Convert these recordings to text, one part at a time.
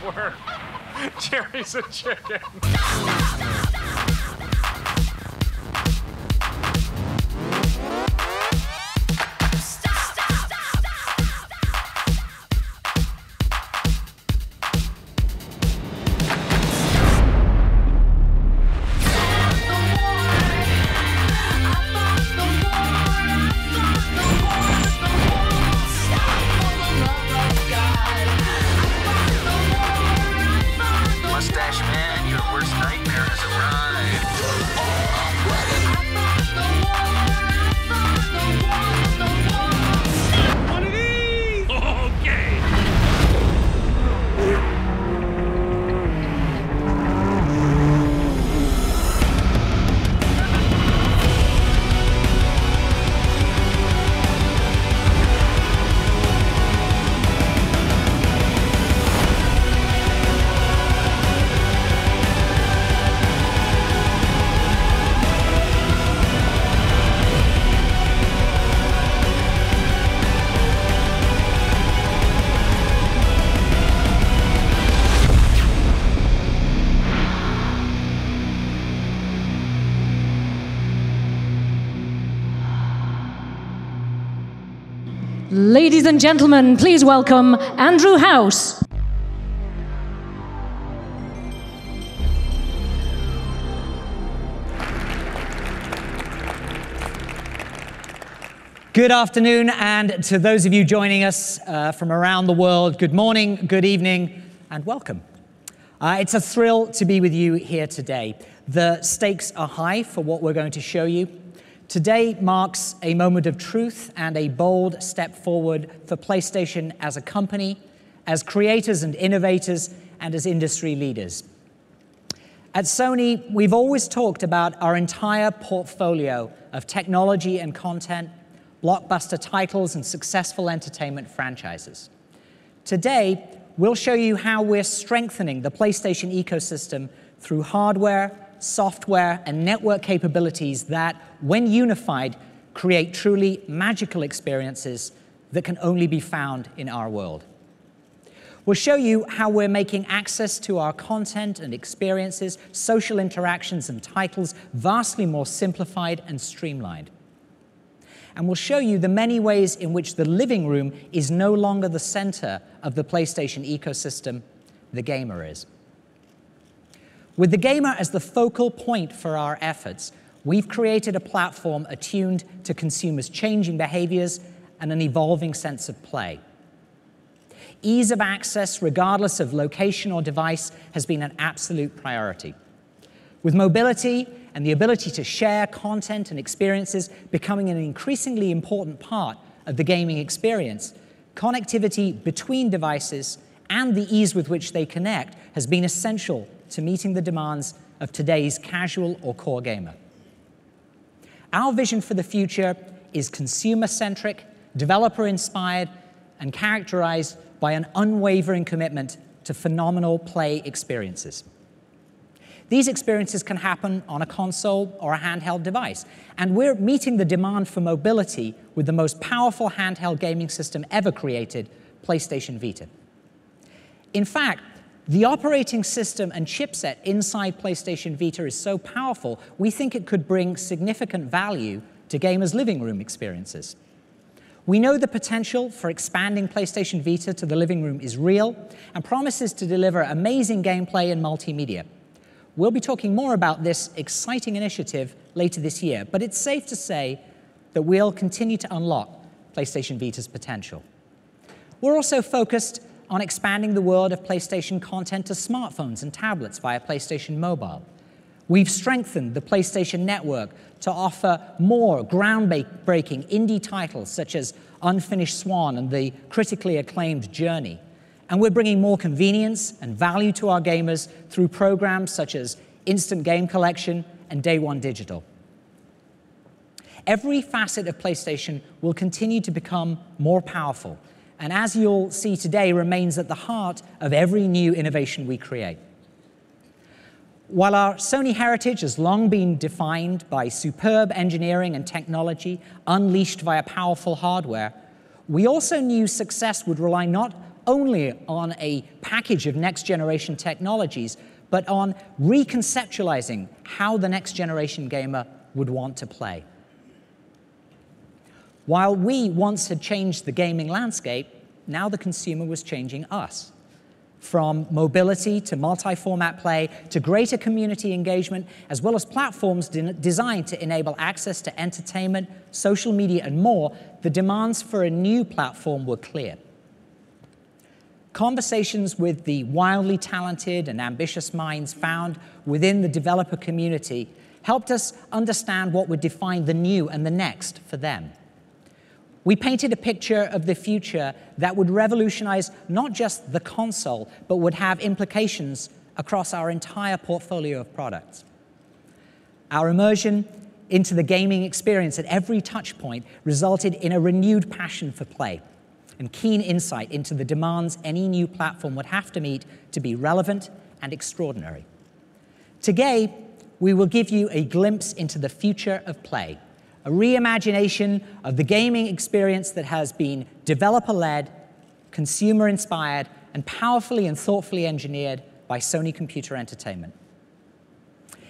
where Jerry's a chicken. Ladies and gentlemen, please welcome Andrew House. Good afternoon, and to those of you joining us from around the world, good morning, good evening, and welcome. It's a thrill to be with you here today. The stakes are high for what we're going to show you. Today marks a moment of truth and a bold step forward for PlayStation as a company, as creators and innovators, and as industry leaders. At Sony, we've always talked about our entire portfolio of technology and content, blockbuster titles, and successful entertainment franchises. Today, we'll show you how we're strengthening the PlayStation ecosystem through hardware, software, and network capabilities that, when unified, create truly magical experiences that can only be found in our world. We'll show you how we're making access to our content and experiences, social interactions and titles vastly more simplified and streamlined. And we'll show you the many ways in which the living room is no longer the center of the PlayStation ecosystem, the gamer is. With the gamer as the focal point for our efforts, we've created a platform attuned to consumers' changing behaviors and an evolving sense of play. Ease of access, regardless of location or device, has been an absolute priority. With mobility and the ability to share content and experiences becoming an increasingly important part of the gaming experience, connectivity between devices and the ease with which they connect has been essential to meeting the demands of today's casual or core gamer. Our vision for the future is consumer-centric, developer-inspired, and characterized by an unwavering commitment to phenomenal play experiences. These experiences can happen on a console or a handheld device, and we're meeting the demand for mobility with the most powerful handheld gaming system ever created, PlayStation Vita. In fact, the operating system and chipset inside PlayStation Vita is so powerful, we think it could bring significant value to gamers' living room experiences. We know the potential for expanding PlayStation Vita to the living room is real and promises to deliver amazing gameplay and multimedia. We'll be talking more about this exciting initiative later this year, but it's safe to say that we'll continue to unlock PlayStation Vita's potential. We're also focused on expanding the world of PlayStation content to smartphones and tablets via PlayStation Mobile. We've strengthened the PlayStation Network to offer more groundbreaking indie titles such as Unfinished Swan and the critically acclaimed Journey. And we're bringing more convenience and value to our gamers through programs such as Instant Game Collection and Day One Digital. Every facet of PlayStation will continue to become more powerful, and as you'll see today, remains at the heart of every new innovation we create. While our Sony heritage has long been defined by superb engineering and technology unleashed via powerful hardware, we also knew success would rely not only on a package of next-generation technologies, but on reconceptualizing how the next-generation gamer would want to play. While we once had changed the gaming landscape, now the consumer was changing us. From mobility to multi-format play to greater community engagement, as well as platforms designed to enable access to entertainment, social media, and more, the demands for a new platform were clear. Conversations with the wildly talented and ambitious minds found within the developer community helped us understand what would define the new and the next for them. We painted a picture of the future that would revolutionize not just the console, but would have implications across our entire portfolio of products. Our immersion into the gaming experience at every touch point resulted in a renewed passion for play and keen insight into the demands any new platform would have to meet to be relevant and extraordinary. Today, we will give you a glimpse into the future of play, a reimagination of the gaming experience that has been developer-led, consumer-inspired, and powerfully and thoughtfully engineered by Sony Computer Entertainment.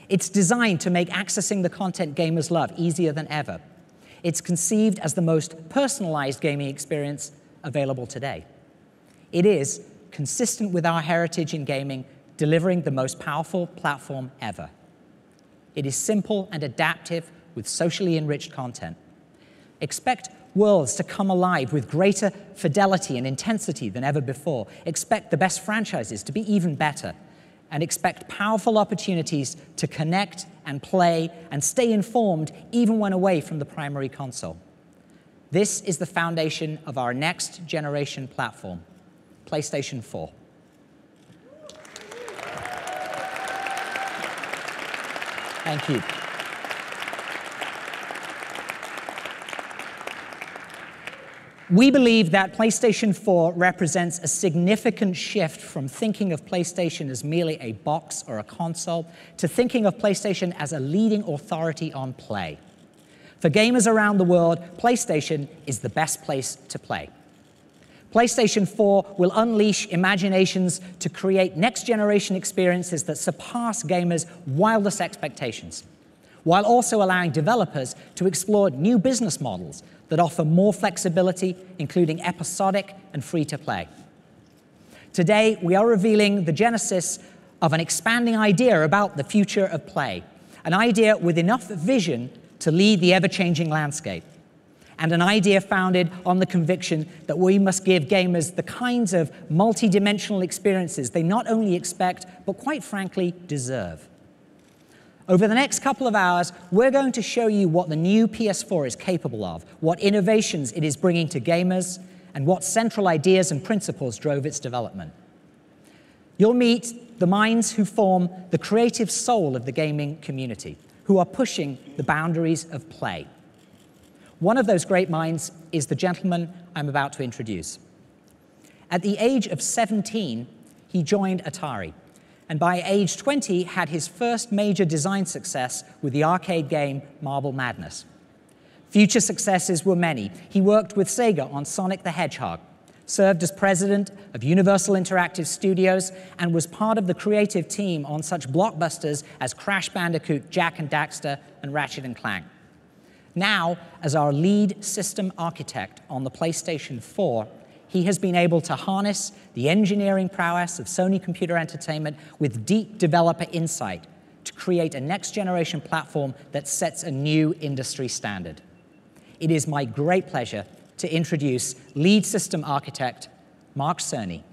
It's designed to make accessing the content gamers love easier than ever. It's conceived as the most personalized gaming experience available today. It is, consistent with our heritage in gaming, delivering the most powerful platform ever. It is simple and adaptive with socially enriched content. Expect worlds to come alive with greater fidelity and intensity than ever before. Expect the best franchises to be even better. And expect powerful opportunities to connect and play and stay informed even when away from the primary console. This is the foundation of our next generation platform, PlayStation 4. Thank you. We believe that PlayStation 4 represents a significant shift from thinking of PlayStation as merely a box or a console to thinking of PlayStation as a leading authority on play. For gamers around the world, PlayStation is the best place to play. PlayStation 4 will unleash imaginations to create next-generation experiences that surpass gamers' wildest expectations, while also allowing developers to explore new business models that offer more flexibility, including episodic and free-to-play. Today, we are revealing the genesis of an expanding idea about the future of play, an idea with enough vision to lead the ever-changing landscape, and an idea founded on the conviction that we must give gamers the kinds of multi-dimensional experiences they not only expect, but quite frankly, deserve. Over the next couple of hours, we're going to show you what the new PS4 is capable of, what innovations it is bringing to gamers, and what central ideas and principles drove its development. You'll meet the minds who form the creative soul of the gaming community, who are pushing the boundaries of play. One of those great minds is the gentleman I'm about to introduce. At the age of 17, he joined Atari, and by age 20 had his first major design success with the arcade game Marble Madness. Future successes were many. He worked with Sega on Sonic the Hedgehog, served as president of Universal Interactive Studios, and was part of the creative team on such blockbusters as Crash Bandicoot, Jak and Daxter, and Ratchet & Clank. Now, as our lead system architect on the PlayStation 4, he has been able to harness the engineering prowess of Sony Computer Entertainment with deep developer insight to create a next-generation platform that sets a new industry standard. It is my great pleasure to introduce lead system architect Mark Cerny.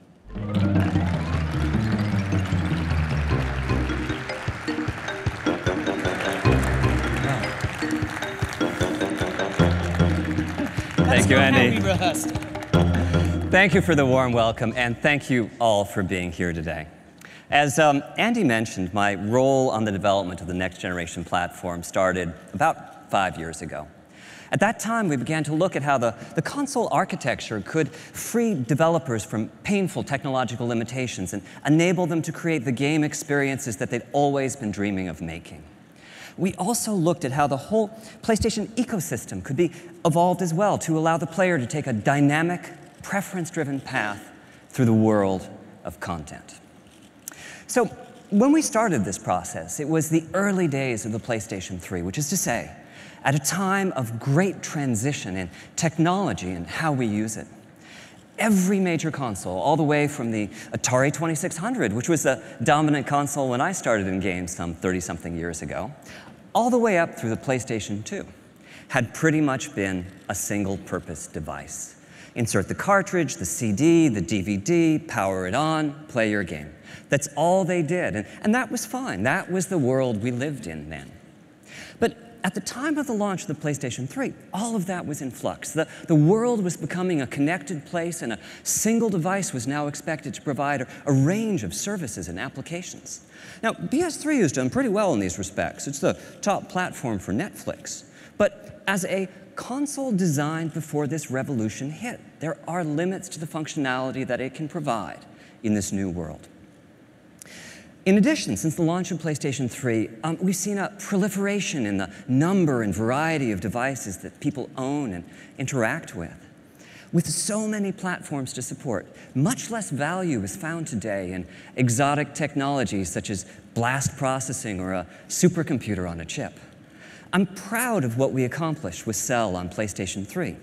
Thank you, Andy. Thank you for the warm welcome, and thank you all for being here today. As Andy mentioned, my role on the development of the next generation platform started about 5 years ago. At that time, we began to look at how the console architecture could free developers from painful technological limitations and enable them to create the game experiences that they'd always been dreaming of making. We also looked at how the whole PlayStation ecosystem could be evolved as well to allow the player to take a dynamic, preference-driven path through the world of content. So when we started this process, it was the early days of the PlayStation 3, which is to say, at a time of great transition in technology and how we use it. Every major console, all the way from the Atari 2600, which was the dominant console when I started in games some 30-something years ago, all the way up through the PlayStation 2, had pretty much been a single-purpose device. Insert the cartridge, the CD, the DVD, power it on, play your game. That's all they did, and that was fine. That was the world we lived in then. But at the time of the launch of the PlayStation 3, all of that was in flux. The world was becoming a connected place, and a single device was now expected to provide a range of services and applications. Now, PS3 has done pretty well in these respects. It's the top platform for Netflix. But as a console designed before this revolution hit, there are limits to the functionality that it can provide in this new world. In addition, since the launch of PlayStation 3, we've seen a proliferation in the number and variety of devices that people own and interact with. With so many platforms to support, much less value is found today in exotic technologies such as blast processing or a supercomputer on a chip. I'm proud of what we accomplished with Cell on PlayStation 3,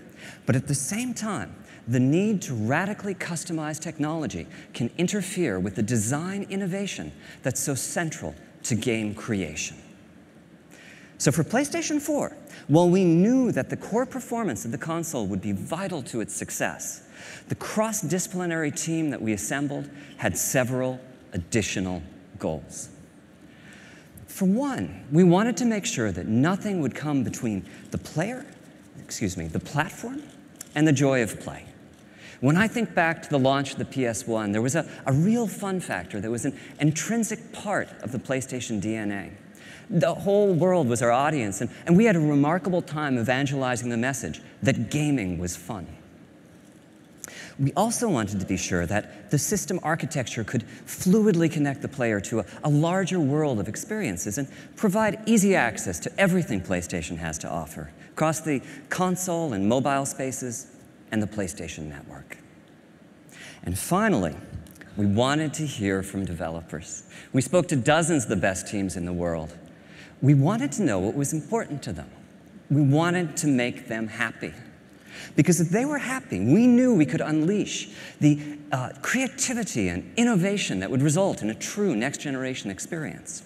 but at the same time, the need to radically customize technology can interfere with the design innovation that's so central to game creation. So for PlayStation 4, while we knew that the core performance of the console would be vital to its success, the cross-disciplinary team that we assembled had several additional goals. For one, we wanted to make sure that nothing would come between the platform, and the joy of play. When I think back to the launch of the PS1, there was a real fun factor that was an intrinsic part of the PlayStation DNA. The whole world was our audience, and we had a remarkable time evangelizing the message that gaming was fun. We also wanted to be sure that the system architecture could fluidly connect the player to a larger world of experiences and provide easy access to everything PlayStation has to offer across the console and mobile spaces and the PlayStation Network. And finally, we wanted to hear from developers. We spoke to dozens of the best teams in the world. We wanted to know what was important to them. We wanted to make them happy. Because if they were happy, we knew we could unleash the creativity and innovation that would result in a true next-generation experience.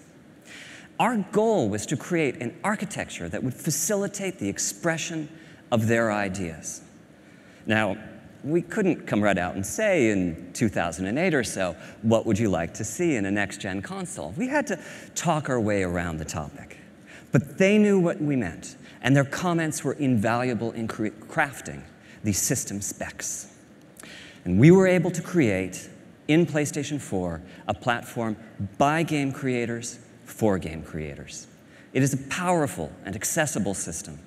Our goal was to create an architecture that would facilitate the expression of their ideas. Now, we couldn't come right out and say in 2008 or so, what would you like to see in a next-gen console? We had to talk our way around the topic. But they knew what we meant, and their comments were invaluable in crafting these system specs. And we were able to create, in PlayStation 4, a platform by game creators for game creators. It is a powerful and accessible system,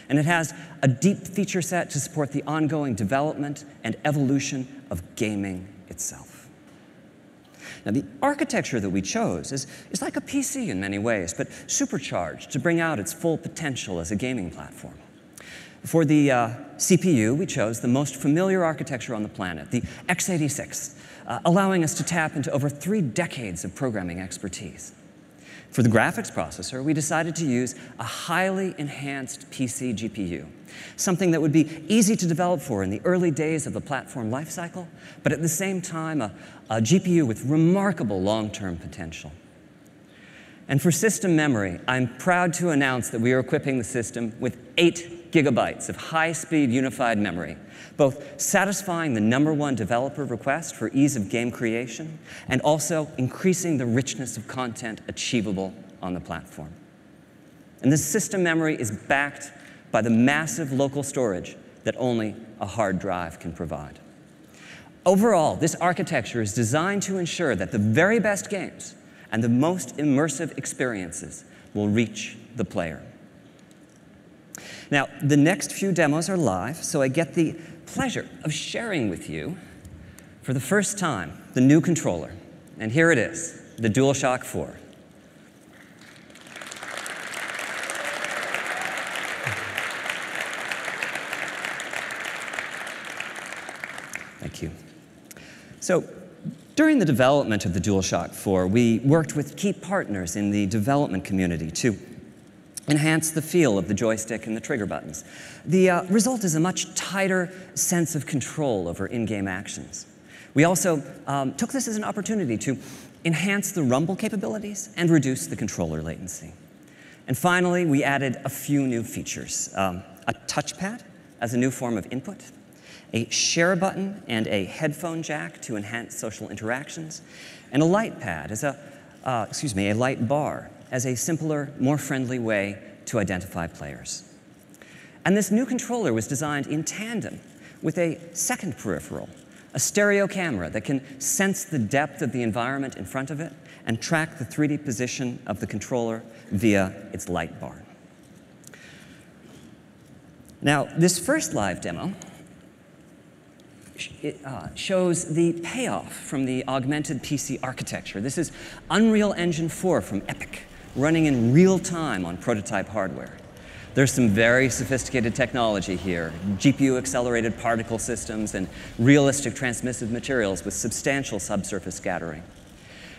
and it has a deep feature set to support the ongoing development and evolution of gaming itself. Now, the architecture that we chose is like a PC in many ways, but supercharged to bring out its full potential as a gaming platform. For the CPU, we chose the most familiar architecture on the planet, the x86, allowing us to tap into over 3 decades of programming expertise. For the graphics processor, we decided to use a highly enhanced PC GPU, something that would be easy to develop for in the early days of the platform lifecycle, but at the same time, a GPU with remarkable long-term potential. And for system memory, I'm proud to announce that we are equipping the system with 8 gigabytes of high-speed unified memory, both satisfying the #1 developer request for ease of game creation and also increasing the richness of content achievable on the platform. And this system memory is backed by the massive local storage that only a hard drive can provide. Overall, this architecture is designed to ensure that the very best games and the most immersive experiences will reach the player. Now, the next few demos are live, so I get the pleasure of sharing with you, for the first time, the new controller. And here it is, the DualShock 4. Thank you. So, during the development of the DualShock 4, we worked with key partners in the development community to enhance the feel of the joystick and the trigger buttons. The result is a much tighter sense of control over in-game actions. We also took this as an opportunity to enhance the rumble capabilities and reduce the controller latency. And finally, we added a few new features. A touchpad as a new form of input, a share button and a headphone jack to enhance social interactions, and a light pad as a light bar as a simpler, more friendly way to identify players. And this new controller was designed in tandem with a second peripheral, a stereo camera that can sense the depth of the environment in front of it and track the 3D position of the controller via its light bar. Now, this first live demo shows the payoff from the augmented PC architecture. This is Unreal Engine 4 from Epic, running in real time on prototype hardware. There's some very sophisticated technology here, GPU-accelerated particle systems and realistic transmissive materials with substantial subsurface scattering.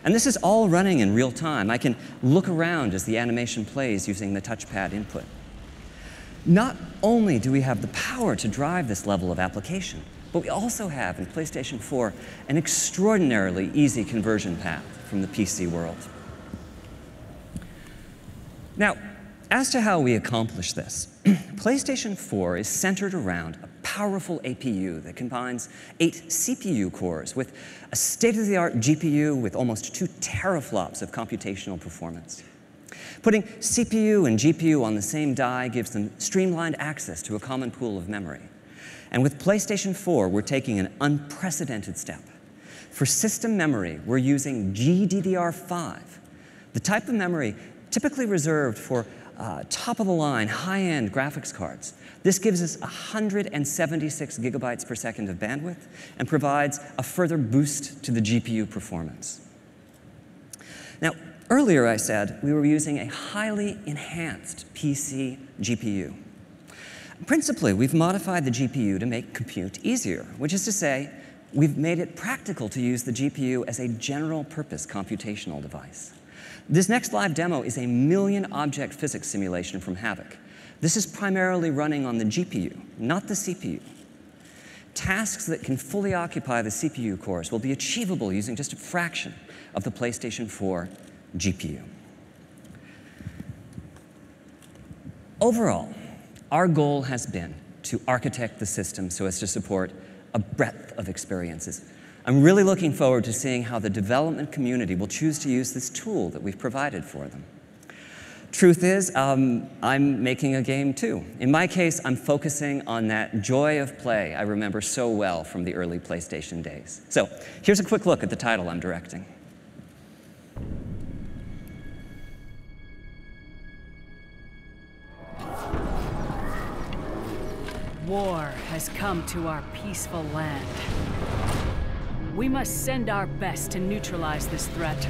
And this is all running in real time. I can look around as the animation plays using the touchpad input. Not only do we have the power to drive this level of application, but we also have, in PlayStation 4, an extraordinarily easy conversion path from the PC world. Now, as to how we accomplish this, PlayStation 4 is centered around a powerful APU that combines 8 CPU cores with a state-of-the-art GPU with almost 2 teraflops of computational performance. Putting CPU and GPU on the same die gives them streamlined access to a common pool of memory. And with PlayStation 4, we're taking an unprecedented step. For system memory, we're using GDDR5, the type of memory typically reserved for top-of-the-line, high-end graphics cards. This gives us 176 gigabytes per second of bandwidth and provides a further boost to the GPU performance. Now, earlier I said we were using a highly enhanced PC GPU. Principally, we've modified the GPU to make compute easier, which is to say, we've made it practical to use the GPU as a general-purpose computational device. This next live demo is a million-object physics simulation from Havok. This is primarily running on the GPU, not the CPU. Tasks that can fully occupy the CPU cores will be achievable using just a fraction of the PlayStation 4 GPU. Overall, our goal has been to architect the system so as to support a breadth of experiences. I'm really looking forward to seeing how the development community will choose to use this tool that we've provided for them. Truth is, I'm making a game too. In my case, I'm focusing on that joy of play I remember so well from the early PlayStation days. So here's a quick look at the title I'm directing. War has come to our peaceful land. We must send our best to neutralize this threat.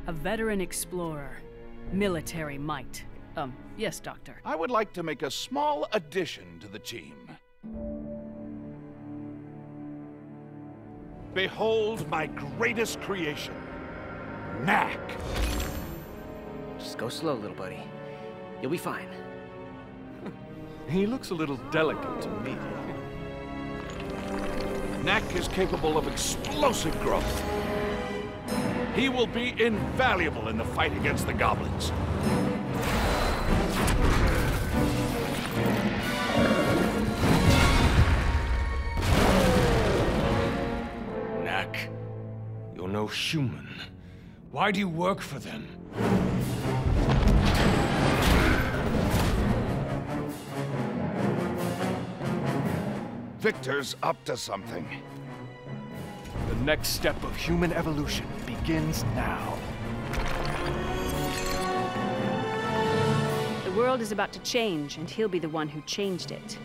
A veteran explorer, military might. Yes, Doctor. I would like to make a small addition to the team. Behold my greatest creation, Knack. Just go slow, little buddy. You'll be fine. He looks a little delicate to me. Knack is capable of explosive growth. He will be invaluable in the fight against the goblins. Knack, you're no human. Why do you work for them? Victor's up to something. The next step of human evolution begins now. The world is about to change, and he'll be the one who changed it.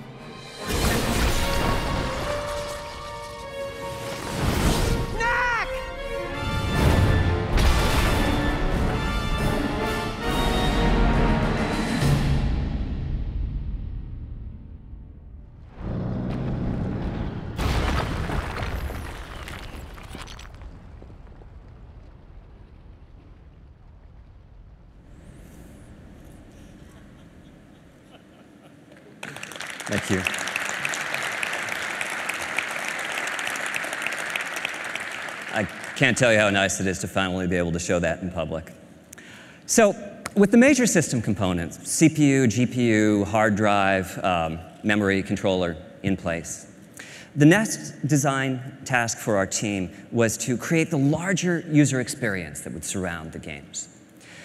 Thank you. I can't tell you how nice it is to finally be able to show that in public. So, with the major system components, CPU, GPU, hard drive, memory, controller in place, the next design task for our team was to create the larger user experience that would surround the games.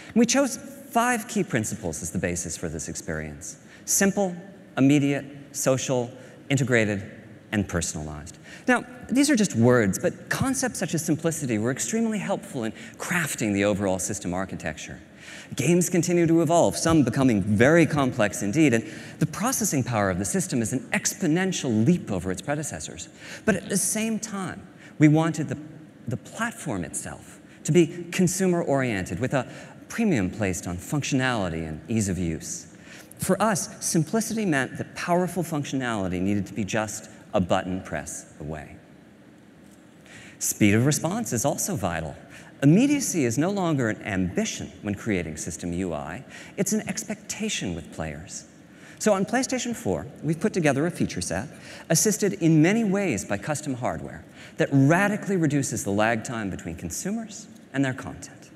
And we chose 5 key principles as the basis for this experience: simple, immediate, social, integrated, and personalized. Now, these are just words, but concepts such as simplicity were extremely helpful in crafting the overall system architecture. Games continue to evolve, some becoming very complex indeed, and the processing power of the system is an exponential leap over its predecessors. But at the same time, we wanted the platform itself to be consumer-oriented, with a premium placed on functionality and ease of use. For us, simplicity meant that powerful functionality needed to be just a button press away. Speed of response is also vital. Immediacy is no longer an ambition when creating system UI, it's an expectation with players. So on PlayStation 4, we've put together a feature set, assisted in many ways by custom hardware, that radically reduces the lag time between consumers and their content.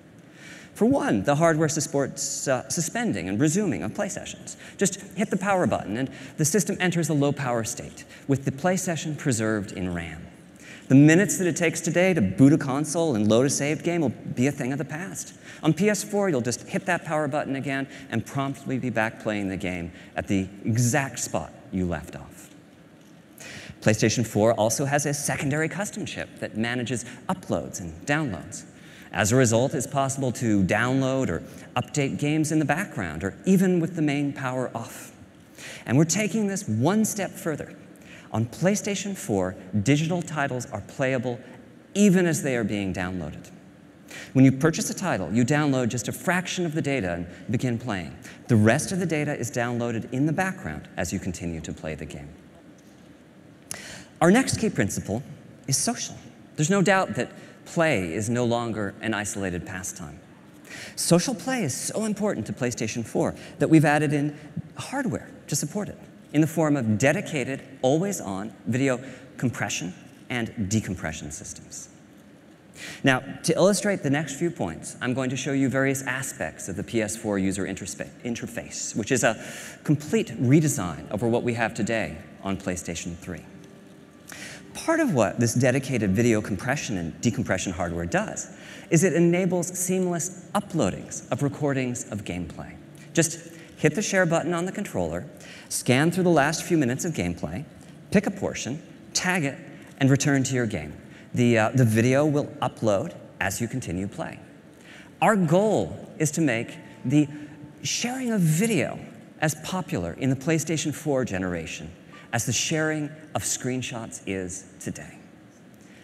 For one, the hardware supports suspending and resuming of play sessions. Just hit the power button and the system enters a low power state, with the play session preserved in RAM. The minutes that it takes today to boot a console and load a saved game will be a thing of the past. On PS4, you'll just hit that power button again and promptly be back playing the game at the exact spot you left off. PlayStation 4 also has a secondary custom chip that manages uploads and downloads. As a result, it's possible to download or update games in the background, or even with the main power off. And we're taking this one step further. On PlayStation 4, digital titles are playable even as they are being downloaded. When you purchase a title, you download just a fraction of the data and begin playing. The rest of the data is downloaded in the background as you continue to play the game. Our next key principle is social. There's no doubt that play is no longer an isolated pastime. Social play is so important to PlayStation 4 that we've added in hardware to support it, in the form of dedicated, always-on video compression and decompression systems. Now, to illustrate the next few points, I'm going to show you various aspects of the PS4 user interface, which is a complete redesign over what we have today on PlayStation 3. Part of what this dedicated video compression and decompression hardware does is it enables seamless uploadings of recordings of gameplay. Just hit the share button on the controller, scan through the last few minutes of gameplay, pick a portion, tag it, and return to your game. The video will upload as you continue playing. Our goal is to make the sharing of video as popular in the PlayStation 4 generation as the sharing of screenshots is today.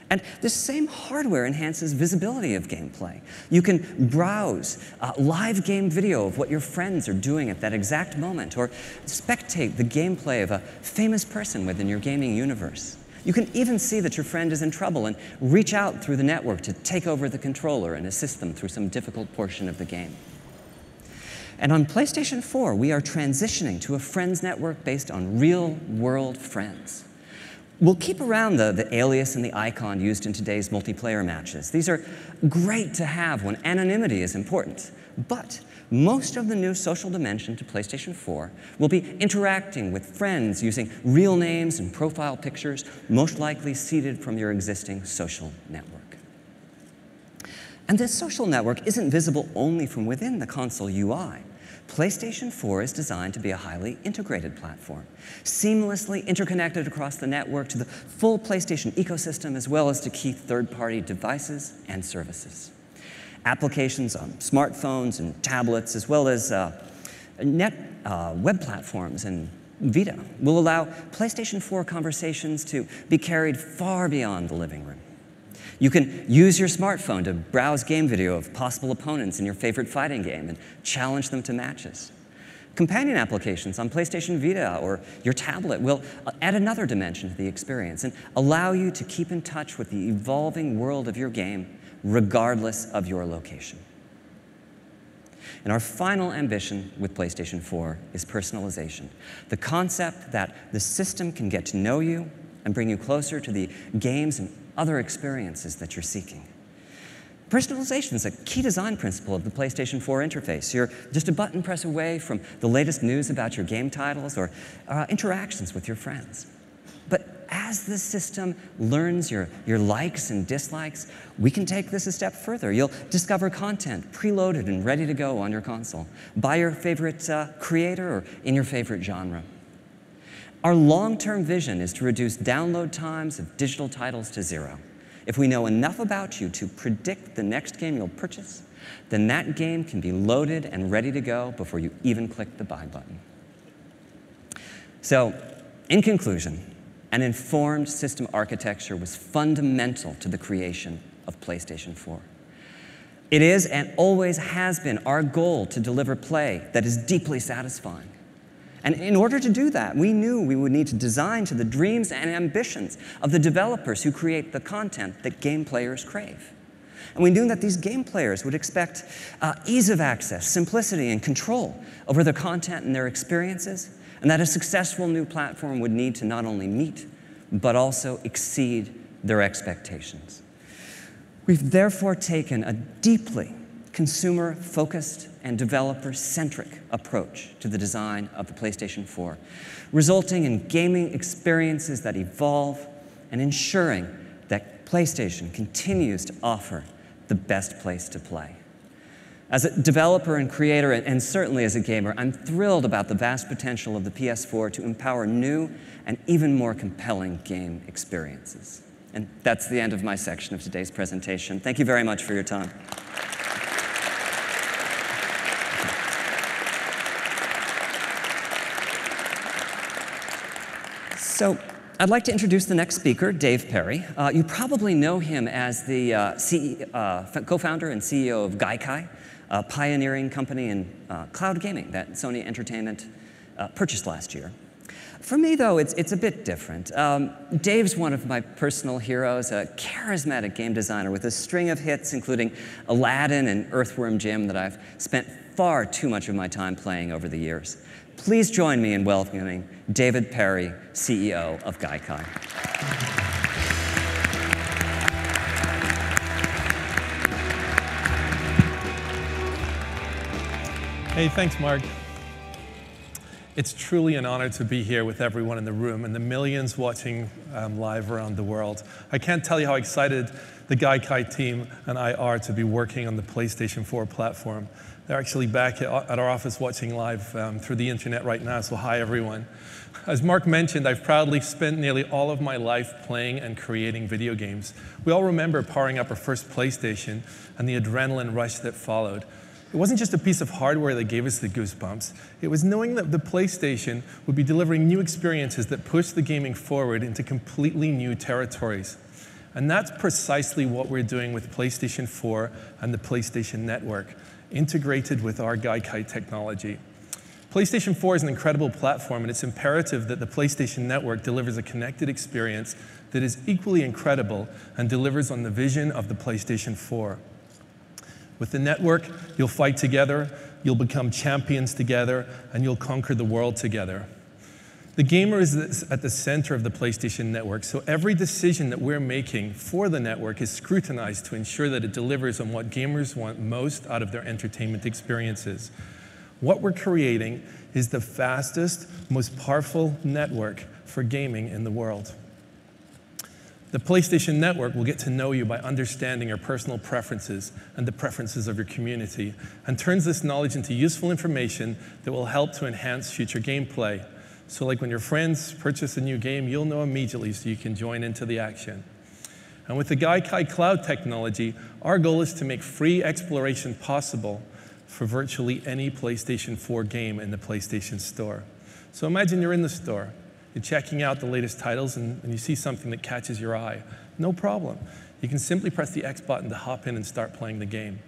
And this same hardware enhances visibility of gameplay. You can browse live game video of what your friends are doing at that exact moment, or spectate the gameplay of a famous person within your gaming universe. You can even see that your friend is in trouble and reach out through the network to take over the controller and assist them through some difficult portion of the game. And on PlayStation 4, we are transitioning to a friends network based on real-world friends. We'll keep around the alias and the icon used in today's multiplayer matches. These are great to have when anonymity is important, but most of the new social dimension to PlayStation 4 will be interacting with friends using real names and profile pictures, most likely seeded from your existing social network. And this social network isn't visible only from within the console UI. PlayStation 4 is designed to be a highly integrated platform, seamlessly interconnected across the network to the full PlayStation ecosystem, as well as to key third-party devices and services. Applications on smartphones and tablets, as well as web platforms and Vita, will allow PlayStation 4 conversations to be carried far beyond the living room. You can use your smartphone to browse game video of possible opponents in your favorite fighting game and challenge them to matches. Companion applications on PlayStation Vita or your tablet will add another dimension to the experience and allow you to keep in touch with the evolving world of your game regardless of your location. And our final ambition with PlayStation 4 is personalization, the concept that the system can get to know you and bring you closer to the games and other experiences that you're seeking. Personalization is a key design principle of the PlayStation 4 interface. You're just a button press away from the latest news about your game titles or interactions with your friends. But as the system learns your likes and dislikes, we can take this a step further. You'll discover content preloaded and ready to go on your console by your favorite creator or in your favorite genre. Our long-term vision is to reduce download times of digital titles to 0. If we know enough about you to predict the next game you'll purchase, then that game can be loaded and ready to go before you even click the buy button. So, in conclusion, an informed system architecture was fundamental to the creation of PlayStation 4. It is and always has been our goal to deliver play that is deeply satisfying. And in order to do that, we knew we would need to design to the dreams and ambitions of the developers who create the content that game players crave. And we knew that these game players would expect ease of access, simplicity, and control over their content and their experiences, and that a successful new platform would need to not only meet, but also exceed their expectations. We've therefore taken a deeply consumer-focused and developer-centric approach to the design of the PlayStation 4, resulting in gaming experiences that evolve and ensuring that PlayStation continues to offer the best place to play. As a developer and creator, and certainly as a gamer, I'm thrilled about the vast potential of the PS4 to empower new and even more compelling game experiences. And that's the end of my section of today's presentation. Thank you very much for your time. So, I'd like to introduce the next speaker, Dave Perry. You probably know him as the co-founder and CEO of Gaikai, a pioneering company in cloud gaming that Sony Entertainment purchased last year. For me, though, it's a bit different. Dave's one of my personal heroes, a charismatic game designer with a string of hits, including Aladdin and Earthworm Jim, that I've spent far too much of my time playing over the years. Please join me in welcoming David Perry, CEO of Gaikai. Hey, thanks, Mark. It's truly an honor to be here with everyone in the room and the millions watching live around the world. I can't tell you how excited the Gaikai team and I are to be working on the PlayStation 4 platform. They're actually back at our office watching live through the internet right now, so hi everyone. As Mark mentioned, I've proudly spent nearly all of my life playing and creating video games. We all remember powering up our first PlayStation and the adrenaline rush that followed. It wasn't just a piece of hardware that gave us the goosebumps. It was knowing that the PlayStation would be delivering new experiences that pushed the gaming forward into completely new territories. And that's precisely what we're doing with PlayStation 4 and the PlayStation Network, integrated with our Gaikai technology. PlayStation 4 is an incredible platform, and it's imperative that the PlayStation Network delivers a connected experience that is equally incredible and delivers on the vision of the PlayStation 4. With the network, you'll fight together, you'll become champions together, and you'll conquer the world together. The gamer is at the center of the PlayStation Network, so every decision that we're making for the network is scrutinized to ensure that it delivers on what gamers want most out of their entertainment experiences. What we're creating is the fastest, most powerful network for gaming in the world. The PlayStation Network will get to know you by understanding your personal preferences and the preferences of your community, and turns this knowledge into useful information that will help to enhance future gameplay. So like when your friends purchase a new game, you'll know immediately so you can join into the action. And with the Gaikai Cloud technology, our goal is to make free exploration possible for virtually any PlayStation 4 game in the PlayStation Store. So imagine you're in the store, you're checking out the latest titles, and you see something that catches your eye. No problem. You can simply press the X button to hop in and start playing the game.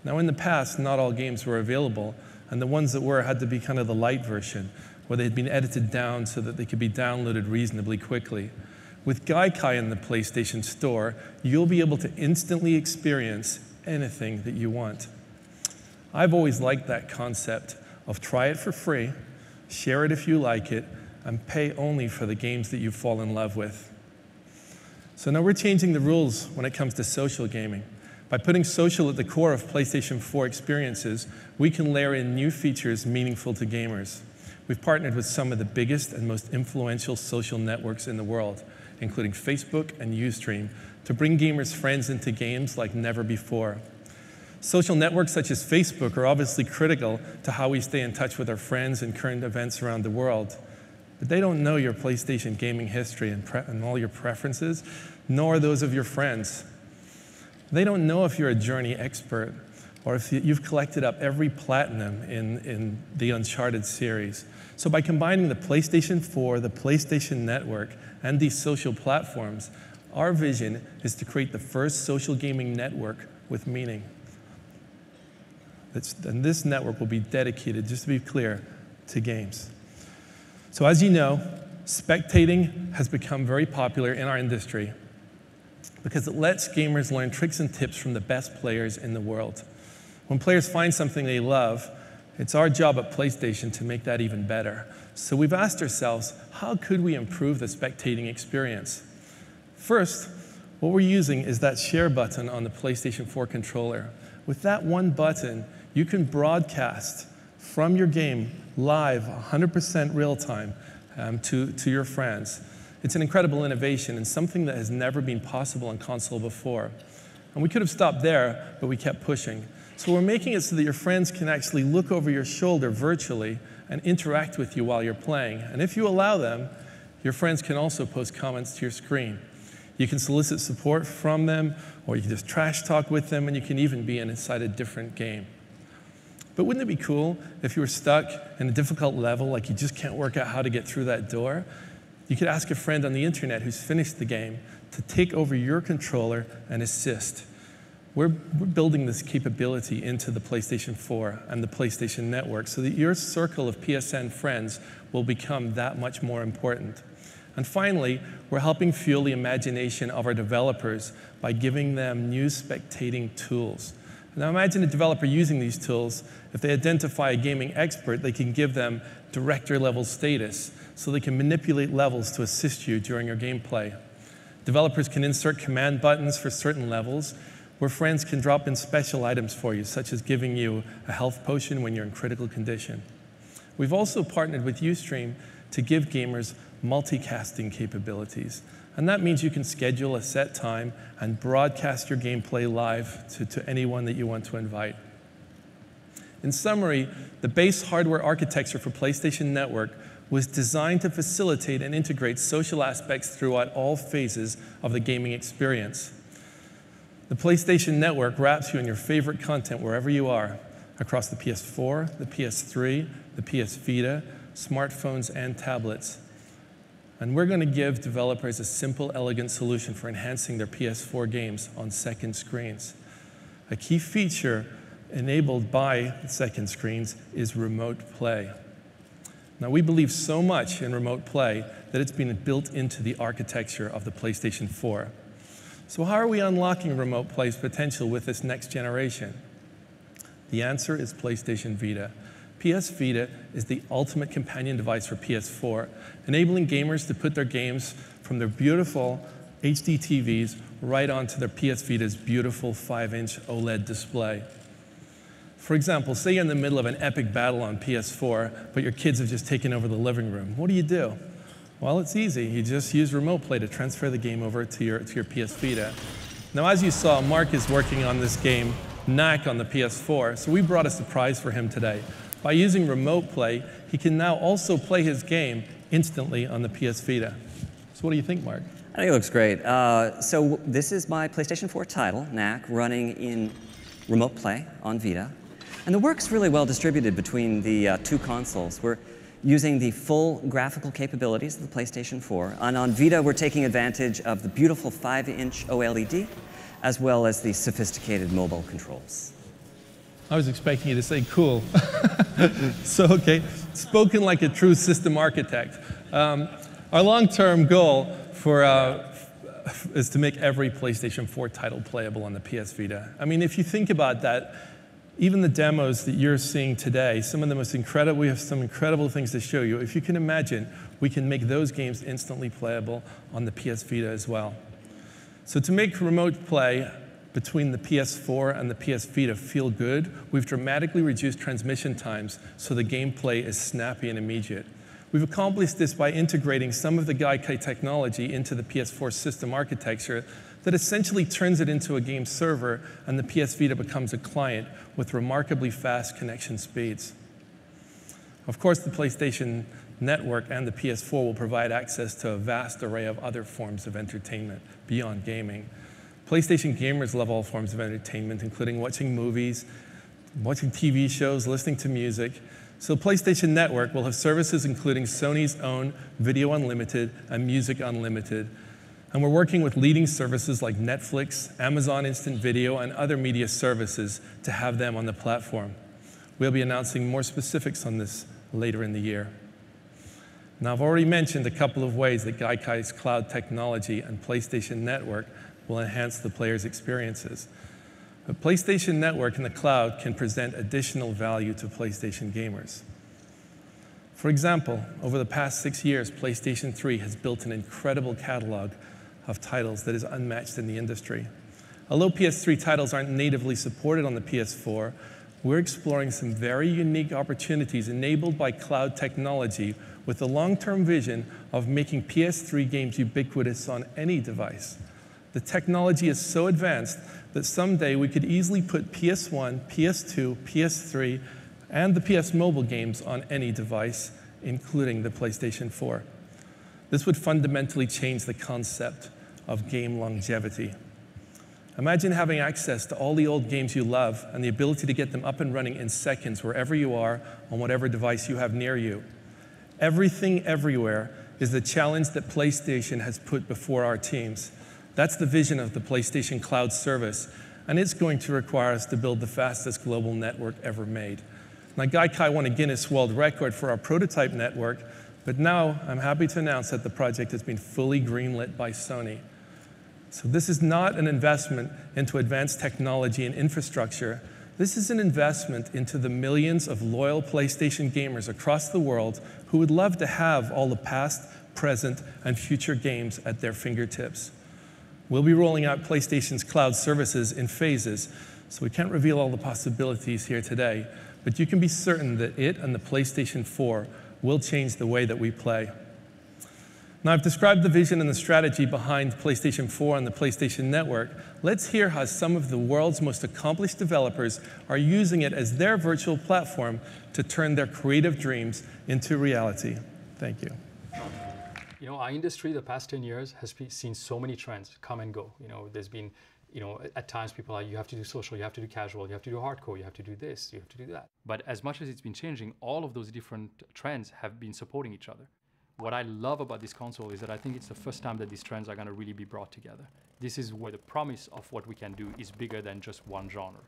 Now in the past, not all games were available, and the ones that were had to be kind of the light version, where they had been edited down so that they could be downloaded reasonably quickly. With Gaikai in the PlayStation Store, you'll be able to instantly experience anything that you want. I've always liked that concept of try it for free, share it if you like it, and pay only for the games that you fall in love with. So now we're changing the rules when it comes to social gaming. By putting social at the core of PlayStation 4 experiences, we can layer in new features meaningful to gamers. We've partnered with some of the biggest and most influential social networks in the world, including Facebook and Ustream, to bring gamers' friends into games like never before. Social networks such as Facebook are obviously critical to how we stay in touch with our friends and current events around the world. But they don't know your PlayStation gaming history and all your preferences, nor those of your friends. They don't know if you're a Journey expert or if you've collected up every platinum in the Uncharted series. So by combining the PlayStation 4, the PlayStation Network, and these social platforms, our vision is to create the first social gaming network with meaning. And this network will be dedicated, just to be clear, to games. So as you know, spectating has become very popular in our industry because it lets gamers learn tricks and tips from the best players in the world. When players find something they love, it's our job at PlayStation to make that even better. So we've asked ourselves, how could we improve the spectating experience? First, what we're using is that share button on the PlayStation 4 controller. With that one button, you can broadcast from your game live, 100% real time, to your friends. It's an incredible innovation and something that has never been possible on console before. And we could have stopped there, but we kept pushing. So we're making it so that your friends can actually look over your shoulder virtually and interact with you while you're playing. And if you allow them, your friends can also post comments to your screen. You can solicit support from them, or you can just trash talk with them, and you can even be inside a different game. But wouldn't it be cool if you were stuck in a difficult level, like you just can't work out how to get through that door? You could ask a friend on the internet who's finished the game to take over your controller and assist. We're building this capability into the PlayStation 4 and the PlayStation Network so that your circle of PSN friends will become that much more important. And finally, we're helping fuel the imagination of our developers by giving them new spectating tools. Now imagine a developer using these tools. If they identify a gaming expert, they can give them director-level status so they can manipulate levels to assist you during your gameplay. Developers can insert command buttons for certain levels, where friends can drop in special items for you, such as giving you a health potion when you're in critical condition. We've also partnered with Ustream to give gamers multicasting capabilities. And that means you can schedule a set time and broadcast your gameplay live to anyone that you want to invite. In summary, the base hardware architecture for PlayStation Network was designed to facilitate and integrate social aspects throughout all phases of the gaming experience. The PlayStation Network wraps you in your favorite content wherever you are, across the PS4, the PS3, the PS Vita, smartphones, and tablets. And we're going to give developers a simple, elegant solution for enhancing their PS4 games on second screens. A key feature enabled by second screens is remote play. Now, we believe so much in remote play that it's been built into the architecture of the PlayStation 4. So how are we unlocking remote play's potential with this next generation? The answer is PlayStation Vita. PS Vita is the ultimate companion device for PS4, enabling gamers to put their games from their beautiful HD TVs right onto their PS Vita's beautiful 5-inch OLED display. For example, say you're in the middle of an epic battle on PS4, but your kids have just taken over the living room. What do? Well, it's easy. You just use remote play to transfer the game over to your PS Vita. Now, as you saw, Mark is working on this game, Knack, on the PS4, so we brought a surprise for him today. By using remote play, he can now also play his game instantly on the PS Vita. So what do you think, Mark? I think it looks great. So this is my PlayStation 4 title, Knack, running in remote play on Vita. And the work's really well distributed between the two consoles. We're using the full graphical capabilities of the PlayStation 4. And on Vita, we're taking advantage of the beautiful 5-inch OLED, as well as the sophisticated mobile controls. I was expecting you to say cool. So, okay, spoken like a true system architect. Our long-term goal is to make every PlayStation 4 title playable on the PS Vita. I mean, if you think about that, Even the demos that you're seeing today, some of the most incredible, we have some incredible things to show you. If you can imagine, we can make those games instantly playable on the PS Vita as well. So to make remote play between the PS4 and the PS Vita feel good, we've dramatically reduced transmission times so the gameplay is snappy and immediate. We've accomplished this by integrating some of the Gaikai technology into the PS4 system architecture that essentially turns it into a game server, and the PS Vita becomes a client with remarkably fast connection speeds. Of course, the PlayStation Network and the PS4 will provide access to a vast array of other forms of entertainment beyond gaming. PlayStation gamers love all forms of entertainment, including watching movies, watching TV shows, listening to music. So PlayStation Network will have services including Sony's own Video Unlimited and Music Unlimited. And we're working with leading services like Netflix, Amazon Instant Video, and other media services to have them on the platform. We'll be announcing more specifics on this later in the year. Now, I've already mentioned a couple of ways that Gaikai's cloud technology and PlayStation Network will enhance the player's experiences. But PlayStation Network and the cloud can present additional value to PlayStation gamers. For example, over the past 6 years, PlayStation 3 has built an incredible catalog of titles that is unmatched in the industry. Although PS3 titles aren't natively supported on the PS4, we're exploring some very unique opportunities enabled by cloud technology with the long-term vision of making PS3 games ubiquitous on any device. The technology is so advanced that someday we could easily put PS1, PS2, PS3, and the PS Mobile games on any device, including the PlayStation 4. This would fundamentally change the concept of game longevity. Imagine having access to all the old games you love and the ability to get them up and running in seconds wherever you are on whatever device you have near you. Everything everywhere is the challenge that PlayStation has put before our teams. That's the vision of the PlayStation Cloud service, and it's going to require us to build the fastest global network ever made. Now, Gaikai won a Guinness World Record for our prototype network, but now I'm happy to announce that the project has been fully greenlit by Sony. So this is not an investment into advanced technology and infrastructure. This is an investment into the millions of loyal PlayStation gamers across the world who would love to have all the past, present, and future games at their fingertips. We'll be rolling out PlayStation's cloud services in phases, so we can't reveal all the possibilities here today, but you can be certain that it and the PlayStation 4 will change the way that we play. Now, I've described the vision and the strategy behind PlayStation 4 and the PlayStation Network. Let's hear how some of the world's most accomplished developers are using it as their virtual platform to turn their creative dreams into reality. Thank you. You know, our industry, the past 10 years, has seen so many trends come and go. You know, there's been, you know, at times people are, you have to do social, you have to do casual, you have to do hardcore, you have to do this, you have to do that. But as much as it's been changing, all of those different trends have been supporting each other. What I love about this console is that I think it's the first time that these trends are going to really be brought together. This is where the promise of what we can do is bigger than just one genre.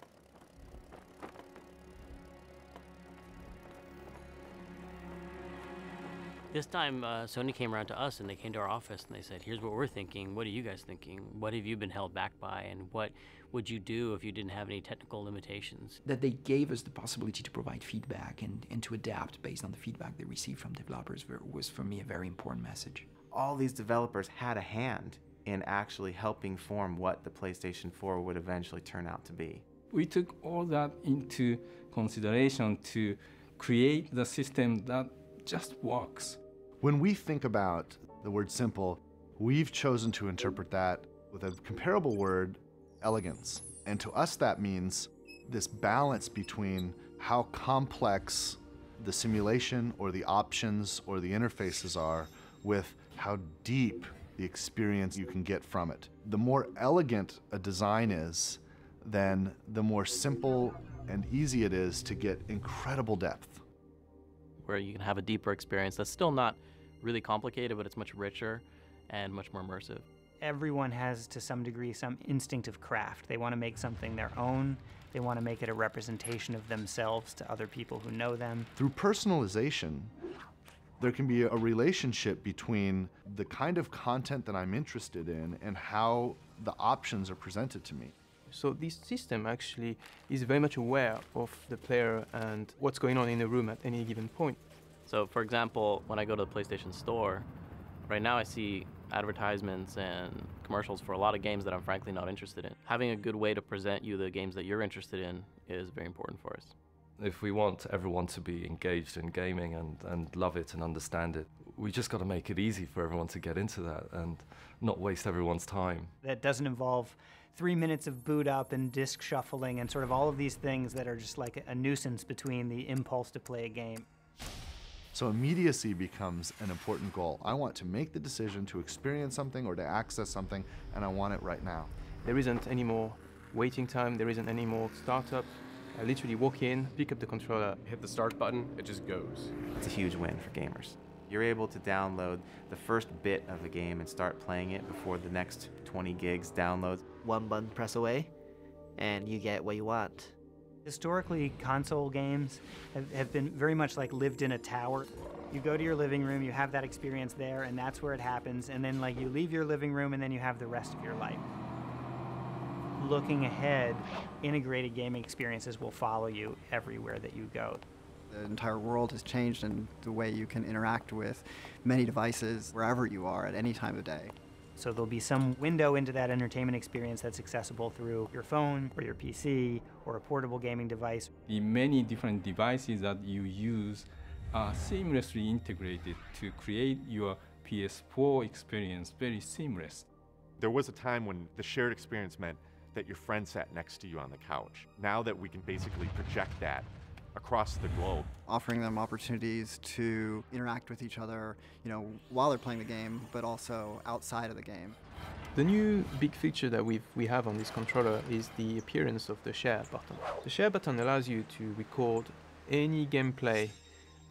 This time, Sony came around to us and they came to our office and they said, here's what we're thinking. What are you guys thinking? What have you been held back by? And what would you do if you didn't have any technical limitations? That they gave us the possibility to provide feedback and to adapt based on the feedback they received from developers was, for me, a very important message. All these developers had a hand in actually helping form what the PlayStation 4 would eventually turn out to be. We took all that into consideration to create the system that just works. When we think about the word simple, we've chosen to interpret that with a comparable word, elegance. And to us that means this balance between how complex the simulation or the options or the interfaces are with how deep the experience you can get from it. The more elegant a design is, then the more simple and easy it is to get incredible depth. Where you can have a deeper experience that's still not really complicated, but it's much richer and much more immersive. Everyone has, to some degree, some instinct of craft. They want to make something their own. They want to make it a representation of themselves to other people who know them. Through personalization, there can be a relationship between the kind of content that I'm interested in and how the options are presented to me. So this system actually is very much aware of the player and what's going on in the room at any given point. So for example, when I go to the PlayStation Store, right now I see advertisements and commercials for a lot of games that I'm frankly not interested in. Having a good way to present you the games that you're interested in is very important for us. If we want everyone to be engaged in gaming and love it and understand it, we just got to make it easy for everyone to get into that and not waste everyone's time. That doesn't involve 3 minutes of boot up and disc shuffling and sort of all of these things that are just like a nuisance between the impulse to play a game. So immediacy becomes an important goal. I want to make the decision to experience something or to access something, and I want it right now. There isn't any more waiting time, there isn't any more startup. I literally walk in, pick up the controller, hit the start button, it just goes. It's a huge win for gamers. You're able to download the first bit of a game and start playing it before the next 20 gigs downloads. One button press away, and you get what you want. Historically, console games have been very much like lived in a tower. You go to your living room, you have that experience there, and that's where it happens, and then like you leave your living room and then you have the rest of your life. Looking ahead, integrated gaming experiences will follow you everywhere that you go. The entire world has changed in the way you can interact with many devices wherever you are at any time of day. So there'll be some window into that entertainment experience that's accessible through your phone or your PC or a portable gaming device. The many different devices that you use are seamlessly integrated to create your PS4 experience very seamless. There was a time when the shared experience meant that your friend sat next to you on the couch. Now that we can basically project that across the globe. Offering them opportunities to interact with each other, while they're playing the game, but also outside of the game. The new big feature that we have on this controller is the appearance of the share button. The share button allows you to record any gameplay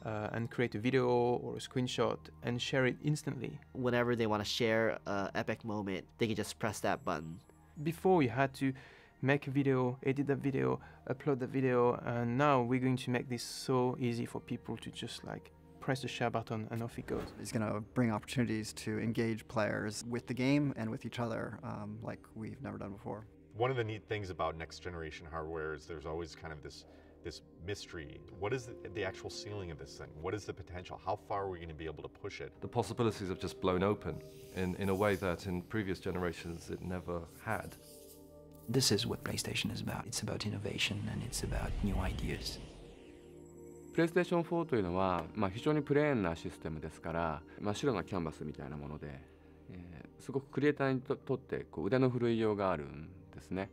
and create a video or a screenshot and share it instantly. Whenever they want to share an epic moment, they can just press that button. Before you had to make a video, edit the video, upload the video, and now we're going to make this so easy for people to just like press the share button and off it goes. It's going to bring opportunities to engage players with the game and with each other like we've never done before. One of the neat things about next generation hardware is there's always kind of this mystery. What is the actual ceiling of this thing? What is the potential? How far are we going to be able to push it? The possibilities have just blown open in a way that in previous generations it never had. This is what PlayStation is about. It's about innovation and it's about new ideas. PlayStation 4というのは、非常にプレーンなシステムですから、真っ白なキャンバスみたいなもので、すごくクリエイターにとって腕の振るいようがあるんですね。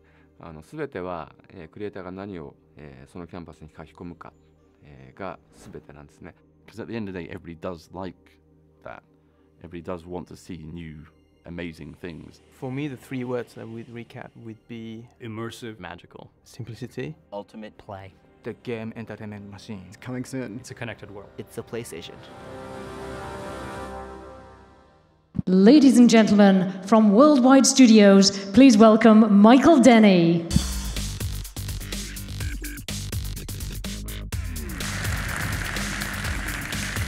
全ては、クリエイターが何を、そのキャンバスに書き込むか、が全てなんですね。Because at the end of the day, everybody does like that. Everybody does want to see new, amazing things. For me, the three words that would recap would be immersive, magical, simplicity, ultimate play. The game entertainment machine. It's coming soon. It's a connected world. It's the PlayStation. Ladies and gentlemen, from Worldwide Studios, please welcome Michael Denny.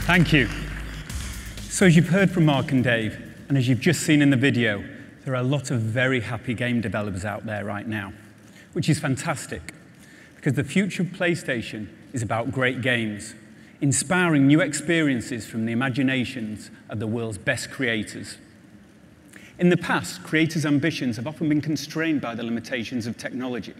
Thank you. So as you've heard from Mark and Dave, and as you've just seen in the video, there are a lot of very happy game developers out there right now, which is fantastic, because the future of PlayStation is about great games, inspiring new experiences from the imaginations of the world's best creators. In the past, creators' ambitions have often been constrained by the limitations of technology.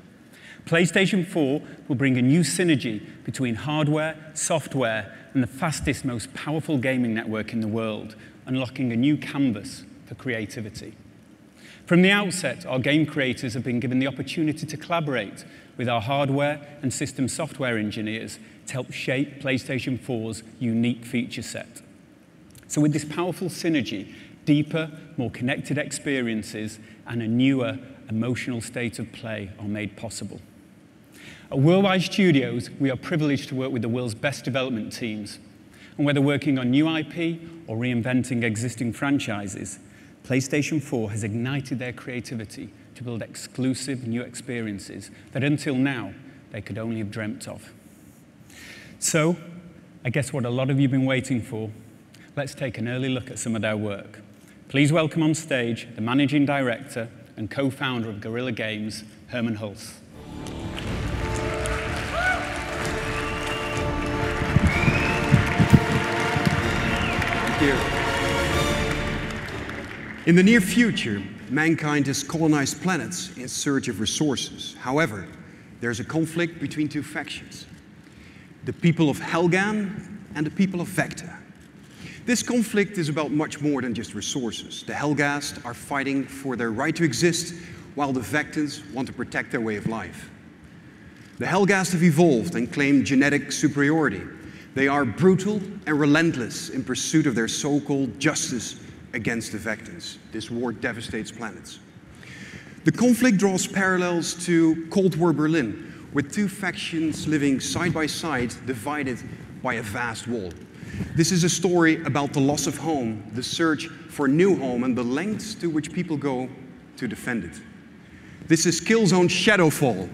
PlayStation 4 will bring a new synergy between hardware, software, and the fastest, most powerful gaming network in the world, unlocking a new canvas for creativity. From the outset, our game creators have been given the opportunity to collaborate with our hardware and system software engineers to help shape PlayStation 4's unique feature set. So with this powerful synergy, deeper, more connected experiences and a newer, emotional state of play are made possible. At Worldwide Studios, we are privileged to work with the world's best development teams. And whether working on new IP or reinventing existing franchises, PlayStation 4 has ignited their creativity to build exclusive new experiences that until now they could only have dreamt of. So, I guess what a lot of you have been waiting for, let's take an early look at some of their work. Please welcome on stage the Managing Director and co-founder of Guerrilla Games, Herman Hulse. Thank you. In the near future, mankind has colonized planets in search of resources. However, there's a conflict between two factions: the people of Helghan and the people of Vecta. This conflict is about much more than just resources. The Helghast are fighting for their right to exist, while the Vectans want to protect their way of life. The Helghast have evolved and claim genetic superiority. They are brutal and relentless in pursuit of their so-called justice against the Vectans. This war devastates planets. The conflict draws parallels to Cold War Berlin, with two factions living side by side, divided by a vast wall. This is a story about the loss of home, the search for a new home, and the lengths to which people go to defend it. This is Killzone Shadowfall.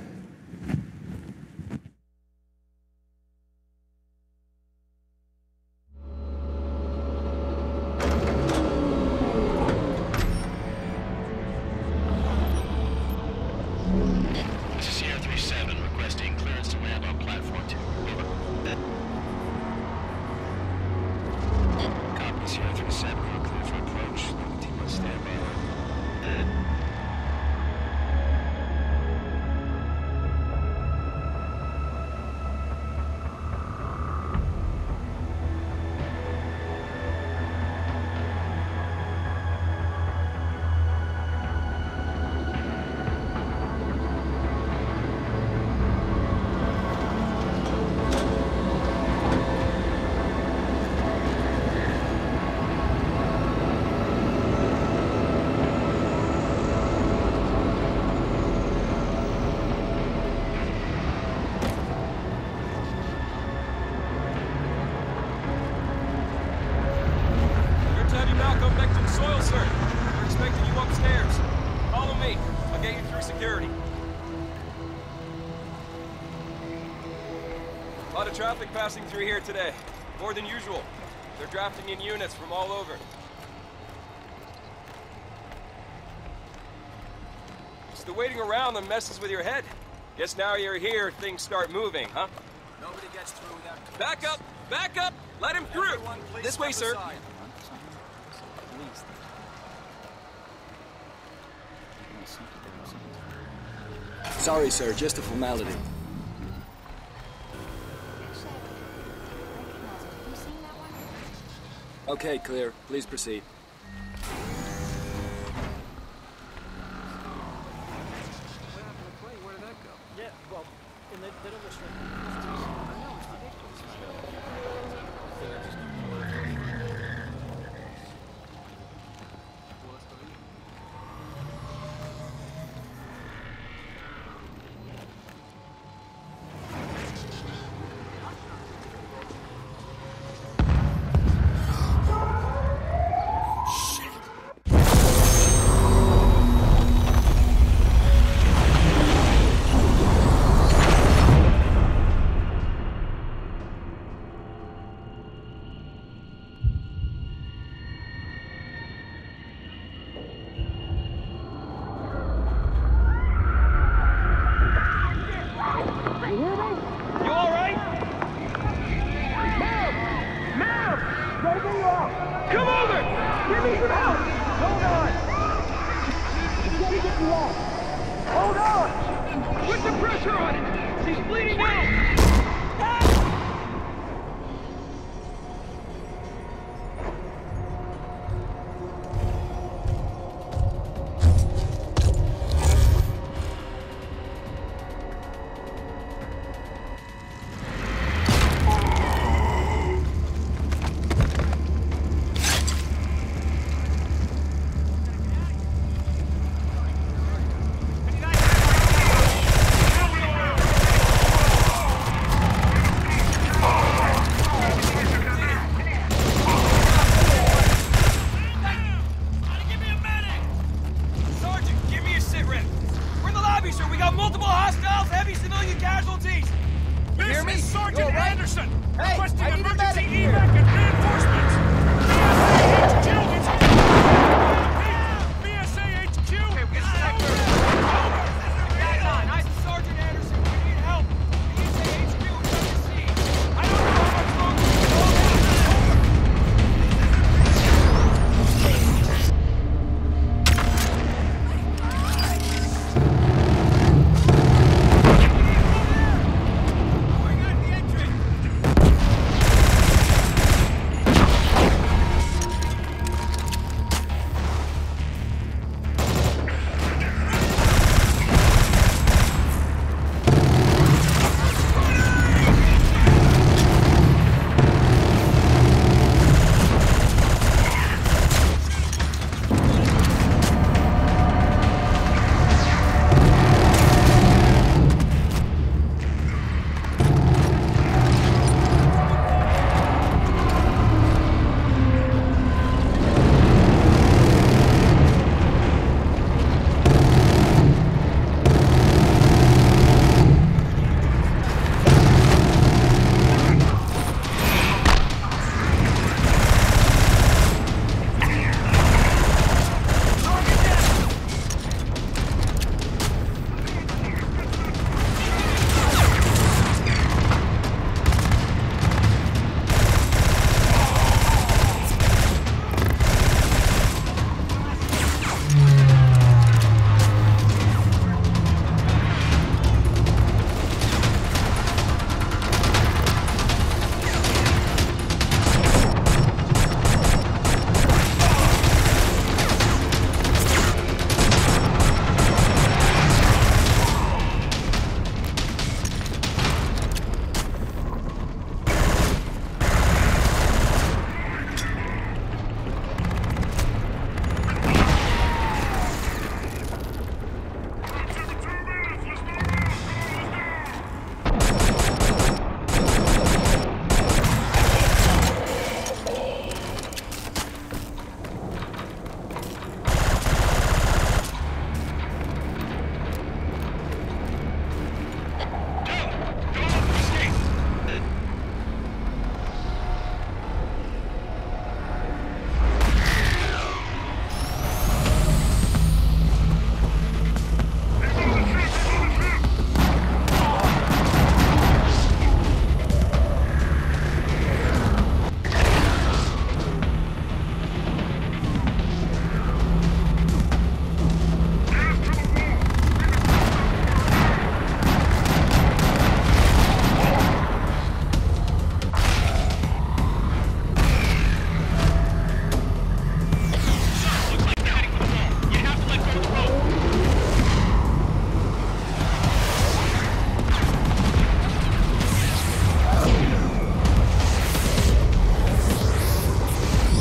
Traffic passing through here today. More than usual. They're drafting in units from all over. It's the waiting around that messes with your head. Guess now you're here, things start moving, huh? Nobody gets through without... Back up! Back up! Let him through! This way, sir. Sorry, sir. Just a formality. Okay, clear. Please proceed. Where did that go? Yeah, well, in the middle of the street.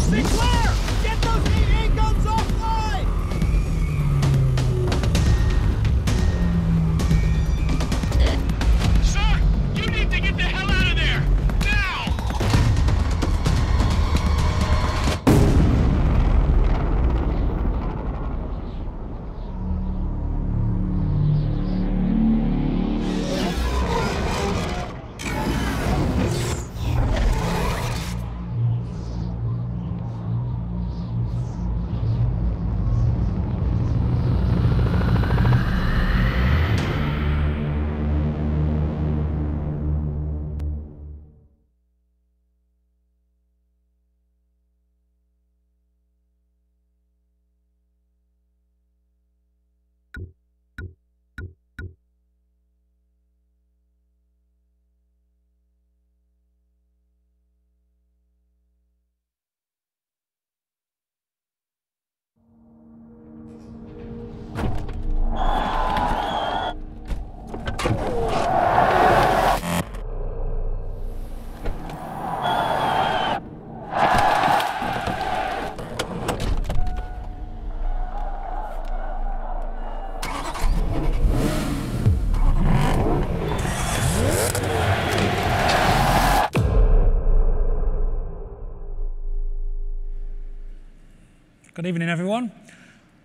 Sinclair! Get those AA guns offline! Sir, you need to get the hell out of there! Now! Good evening, everyone.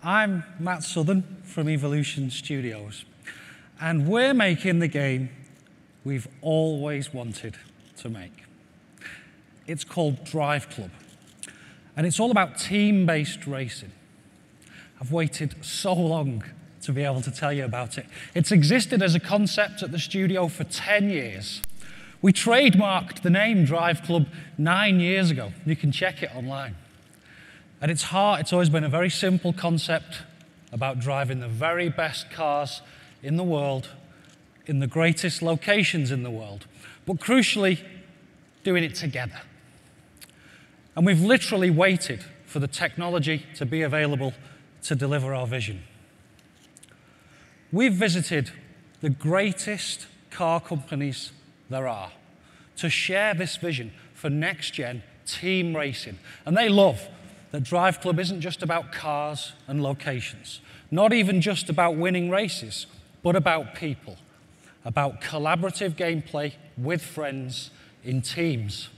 I'm Matt Southern from Evolution Studios, and we're making the game we've always wanted to make. It's called Drive Club, and it's all about team-based racing. I've waited so long to be able to tell you about it. It's existed as a concept at the studio for 10 years. We trademarked the name Drive Club 9 years ago. You can check it online. At its heart, it's always been a very simple concept about driving the very best cars in the world, in the greatest locations in the world, but crucially, doing it together. And we've literally waited for the technology to be available to deliver our vision. We've visited the greatest car companies there are to share this vision for next-gen team racing. And they love that Drive Club isn't just about cars and locations, not even just about winning races, but about people, about collaborative gameplay with friends in teams.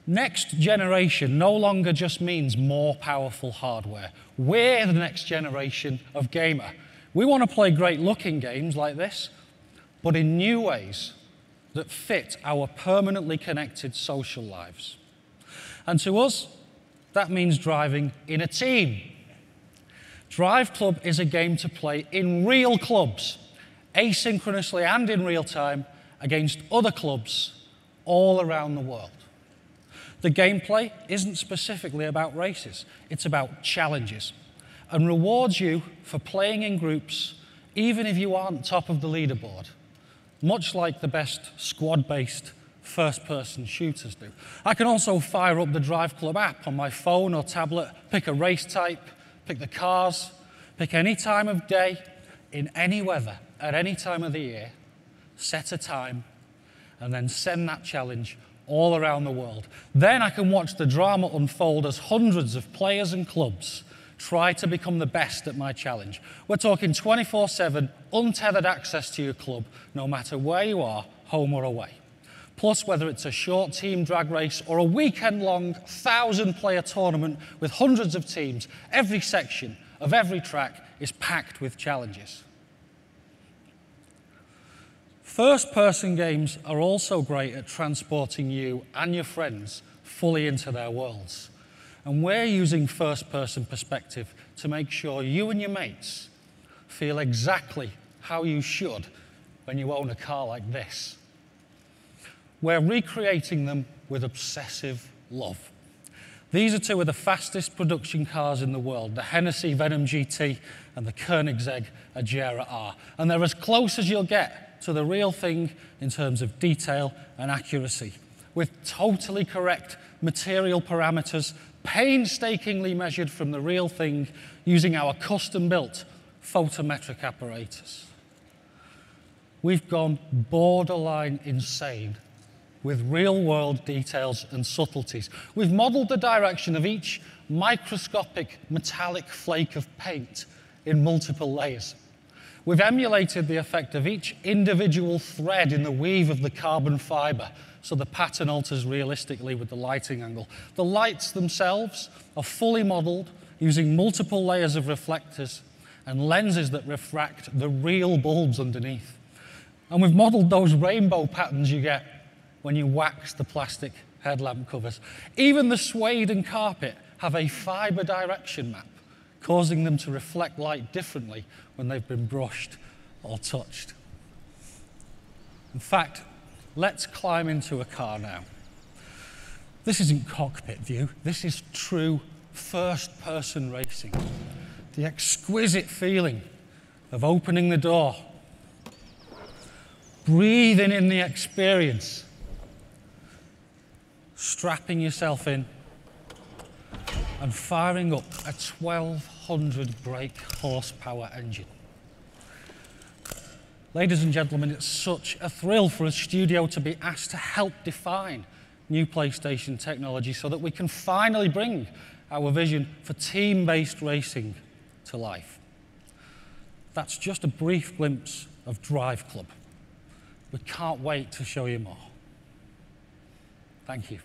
Next generation no longer just means more powerful hardware. We're the next generation of gamer. We want to play great-looking games like this, but in new ways that fit our permanently connected social lives. And to us, that means driving in a team. Drive Club is a game to play in real clubs, asynchronously and in real time, against other clubs all around the world. The gameplay isn't specifically about races, it's about challenges, and rewards you for playing in groups even if you aren't top of the leaderboard, much like the best squad-based first-person shooters do. I can also fire up the Drive Club app on my phone or tablet, pick a race type, pick the cars, pick any time of day, in any weather, at any time of the year, set a time, and then send that challenge all around the world. Then I can watch the drama unfold as hundreds of players and clubs try to become the best at my challenge. We're talking 24/7, untethered access to your club, no matter where you are, home or away. Plus, whether it's a short team drag race or a weekend-long 1,000-player tournament with hundreds of teams, every section of every track is packed with challenges. First-person games are also great at transporting you and your friends fully into their worlds. And we're using first-person perspective to make sure you and your mates feel exactly how you should when you own a car like this. We're recreating them with obsessive love. These are two of the fastest production cars in the world, the Hennessy Venom GT and the Koenigsegg Agera R. And they're as close as you'll get to the real thing in terms of detail and accuracy, with totally correct material parameters, painstakingly measured from the real thing using our custom-built photometric apparatus. We've gone borderline insane with real-world details and subtleties. We've modeled the direction of each microscopic metallic flake of paint in multiple layers. We've emulated the effect of each individual thread in the weave of the carbon fiber, so the pattern alters realistically with the lighting angle. The lights themselves are fully modeled using multiple layers of reflectors and lenses that refract the real bulbs underneath. And we've modeled those rainbow patterns you get when you wax the plastic headlamp covers. Even the suede and carpet have a fiber direction map, causing them to reflect light differently when they've been brushed or touched. In fact, let's climb into a car now. This isn't cockpit view. This is true first-person racing. The exquisite feeling of opening the door, breathing in the experience, strapping yourself in, and firing up a 1,200 brake horsepower engine. Ladies and gentlemen, it's such a thrill for a studio to be asked to help define new PlayStation technology so that we can finally bring our vision for team-based racing to life. That's just a brief glimpse of Drive Club. We can't wait to show you more. Thank you.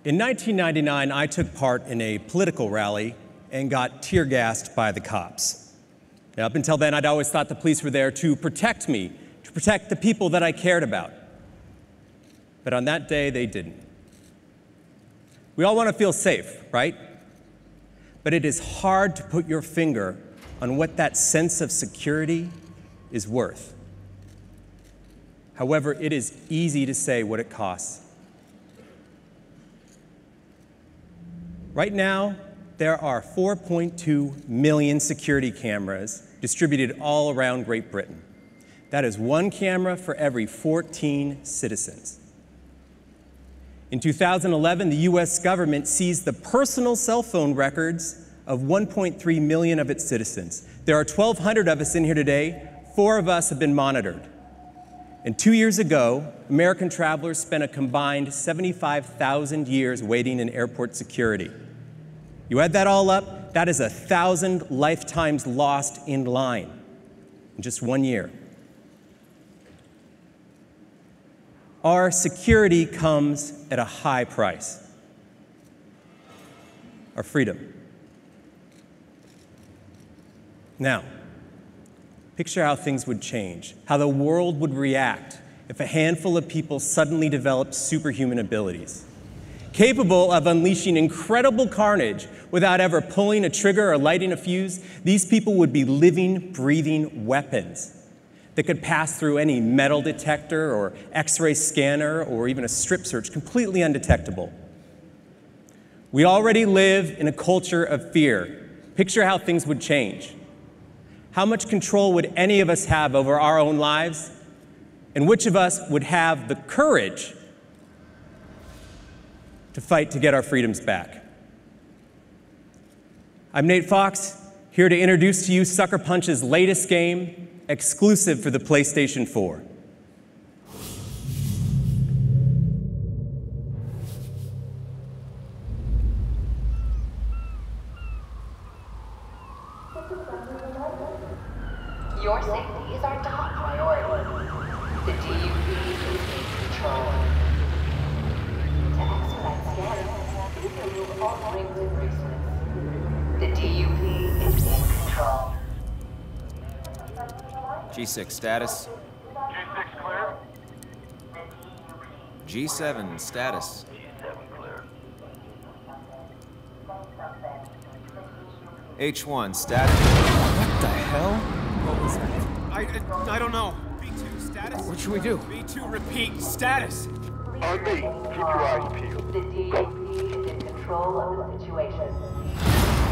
In 1999, I took part in a political rally and got tear gassed by the cops. Now, up until then, I'd always thought the police were there to protect me, to protect the people that I cared about. But on that day, they didn't. We all want to feel safe, right? But it is hard to put your finger on what that sense of security is worth. However, it is easy to say what it costs. Right now, there are 4.2 million security cameras distributed all around Great Britain. That is one camera for every 14 citizens. In 2011, the US government seized the personal cell phone records of 1.3 million of its citizens. There are 1,200 of us in here today. 4 of us have been monitored. And 2 years ago, American travelers spent a combined 75,000 years waiting in airport security. You add that all up, that is 1,000 lifetimes lost in line in just 1 year. Our security comes at a high price. Our freedom. Now, picture how things would change, how the world would react if a handful of people suddenly developed superhuman abilities, capable of unleashing incredible carnage without ever pulling a trigger or lighting a fuse. These people would be living, breathing weapons that could pass through any metal detector or X-ray scanner or even a strip search completely undetectable. We already live in a culture of fear. Picture how things would change. How much control would any of us have over our own lives? And which of us would have the courage to fight to get our freedoms back? I'm Nate Fox, here to introduce to you Sucker Punch's latest game, exclusive for the PlayStation 4. Your safety is our top priority. The DUP is in control. To expedite scanning, please remove all rings and bracelets. The DUP is in control. G6 status. G6 clear. G7 status. G7 clear. H1 status. What the hell? What was that? I don't know. B2 status? What should we do? B2 repeat status. On me. Keep your eyes peeled. The DUP is in control of the situation.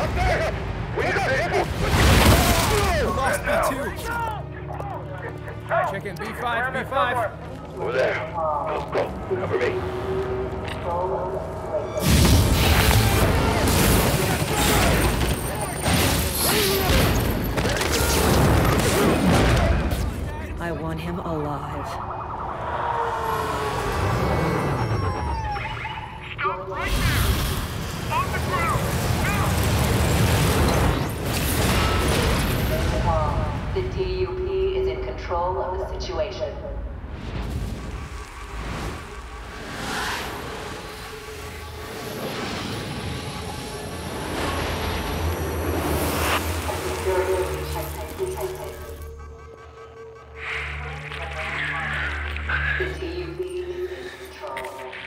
Up there! We got it! Lost B2. Check in B5, B5. Over there. Go. Cover me. I want him alive. Stop right there! On the ground! Now! The DUP is in control of the situation.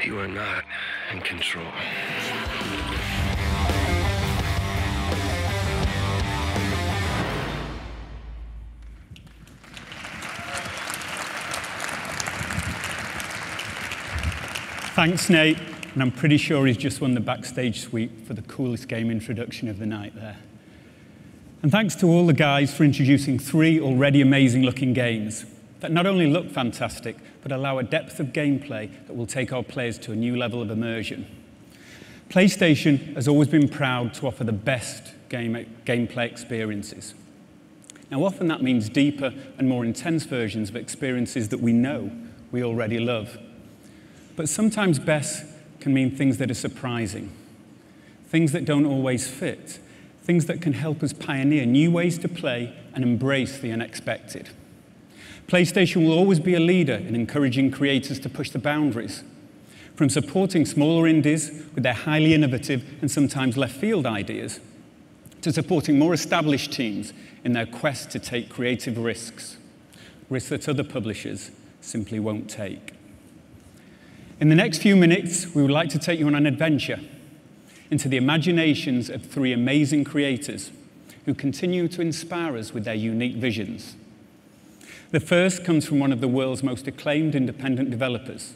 You are not in control. Thanks, Nate. And I'm pretty sure he's just won the backstage suite for the coolest game introduction of the night there. And thanks to all the guys for introducing 3 already amazing-looking games that not only look fantastic, but allow a depth of gameplay that will take our players to a new level of immersion. PlayStation has always been proud to offer the best gameplay experiences. Now, often that means deeper and more intense versions of experiences that we know we already love. But sometimes best can mean things that are surprising, things that don't always fit, things that can help us pioneer new ways to play and embrace the unexpected. PlayStation will always be a leader in encouraging creators to push the boundaries, from supporting smaller indies with their highly innovative and sometimes left-field ideas, to supporting more established teams in their quest to take creative risks that other publishers simply won't take. In the next few minutes, we would like to take you on an adventure into the imaginations of 3 amazing creators who continue to inspire us with their unique visions. The first comes from one of the world's most acclaimed independent developers.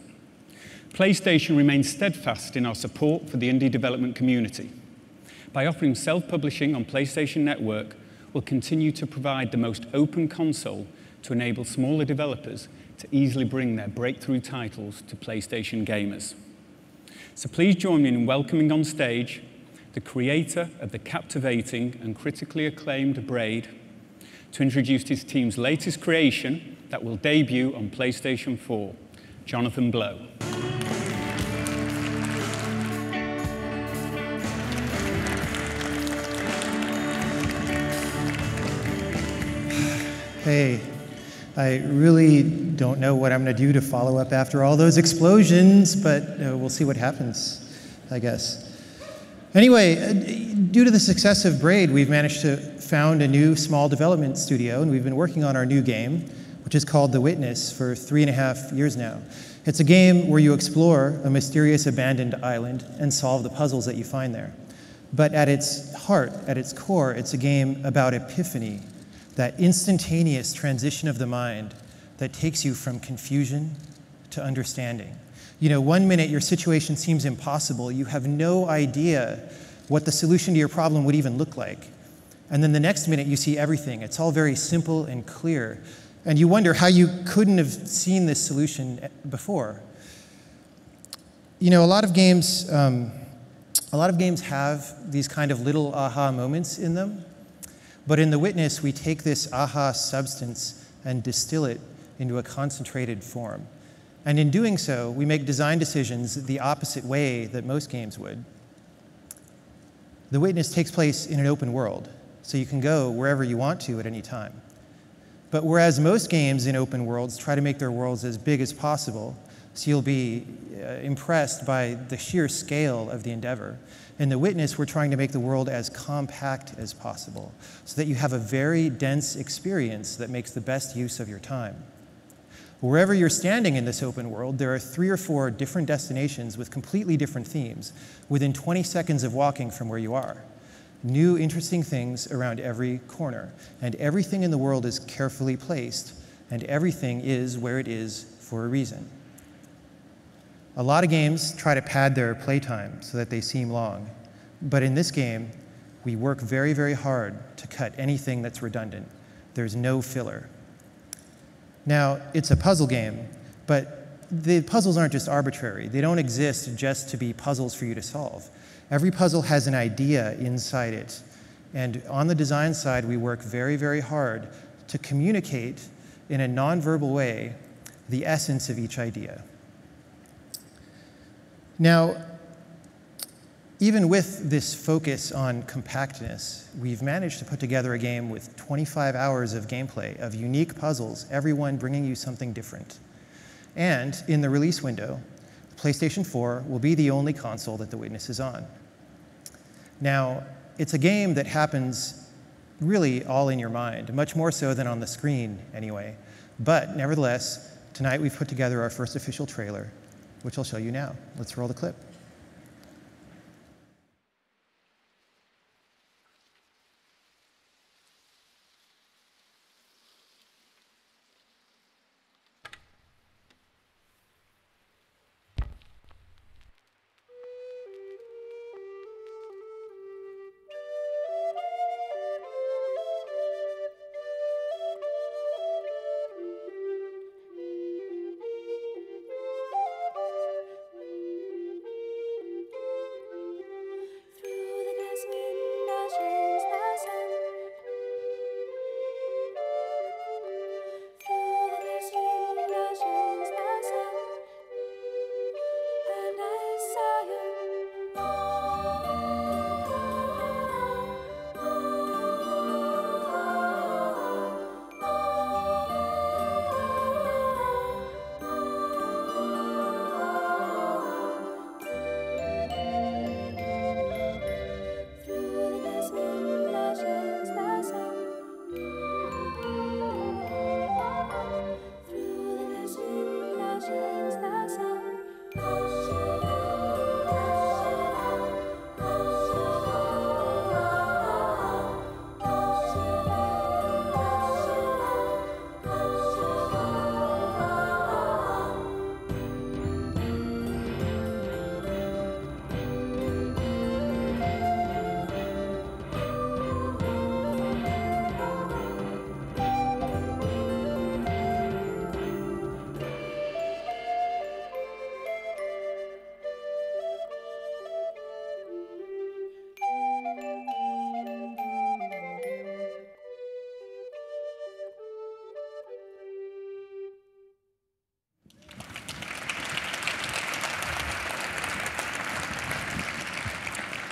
PlayStation remains steadfast in our support for the indie development community. By offering self-publishing on PlayStation Network, we'll continue to provide the most open console to enable smaller developers to easily bring their breakthrough titles to PlayStation gamers. So please join me in welcoming on stage the creator of the captivating and critically acclaimed Braid, to introduce his team's latest creation that will debut on PlayStation 4, Jonathan Blow. Hey, I really don't know what I'm going to do to follow up after all those explosions, but we'll see what happens, I guess. Anyway, due to the success of Braid, we've managed to found a new small development studio, and we've been working on our new game, which is called The Witness, for 3.5 years now. It's a game where you explore a mysterious abandoned island and solve the puzzles that you find there. But at its heart, at its core, it's a game about epiphany, that instantaneous transition of the mind that takes you from confusion to understanding. You know, one minute your situation seems impossible, you have no idea what the solution to your problem would even look like. And then the next minute you see everything. It's all very simple and clear. And you wonder how you couldn't have seen this solution before. You know, a lot of games have these kind of little aha moments in them. But in The Witness, we take this aha substance and distill it into a concentrated form. And in doing so, we make design decisions the opposite way that most games would. The Witness takes place in an open world, so you can go wherever you want to at any time. But whereas most games in open worlds try to make their worlds as big as possible, so you'll be impressed by the sheer scale of the endeavor. In The Witness, we're trying to make the world as compact as possible, so that you have a very dense experience that makes the best use of your time. Wherever you're standing in this open world, there are 3 or 4 different destinations with completely different themes within 20 seconds of walking from where you are. New, interesting things around every corner, and everything in the world is carefully placed, and everything is where it is for a reason. A lot of games try to pad their playtime so that they seem long, but in this game, we work very, very hard to cut anything that's redundant. There's no filler. Now, it's a puzzle game, but the puzzles aren't just arbitrary. They don't exist just to be puzzles for you to solve. Every puzzle has an idea inside it, and on the design side, we work very, very hard to communicate in a nonverbal way the essence of each idea. Now, even with this focus on compactness, we've managed to put together a game with 25 hours of gameplay, of unique puzzles, every one bringing you something different. And in the release window, the PlayStation 4 will be the only console that The Witness is on. Now, it's a game that happens really all in your mind, much more so than on the screen anyway. But nevertheless, tonight we've put together our first official trailer, which I'll show you now. Let's roll the clip.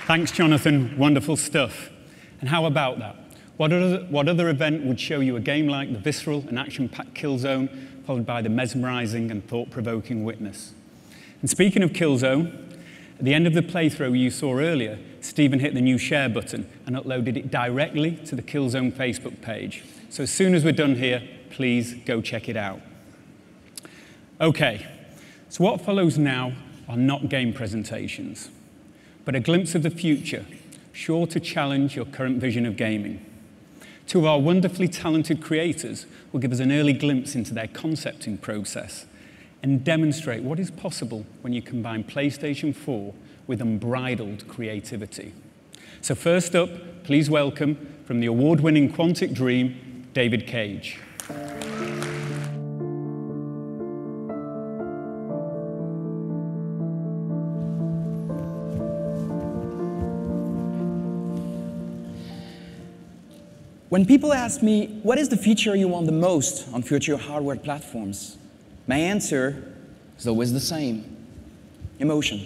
Thanks, Jonathan. Wonderful stuff. And how about that? What other event would show you a game like the visceral and action-packed Killzone, followed by the mesmerizing and thought-provoking Witness? And speaking of Killzone, at the end of the playthrough you saw earlier, Stephen hit the new share button and uploaded it directly to the Killzone Facebook page. So as soon as we're done here, please go check it out. Okay, so what follows now are not game presentations, but a glimpse of the future, sure to challenge your current vision of gaming. Two of our wonderfully talented creators will give us an early glimpse into their concepting process and demonstrate what is possible when you combine PlayStation 4 with unbridled creativity. So first up, please welcome, from the award-winning Quantic Dream, David Cage. When people ask me, what is the feature you want the most on future hardware platforms? My answer is always the same: emotion.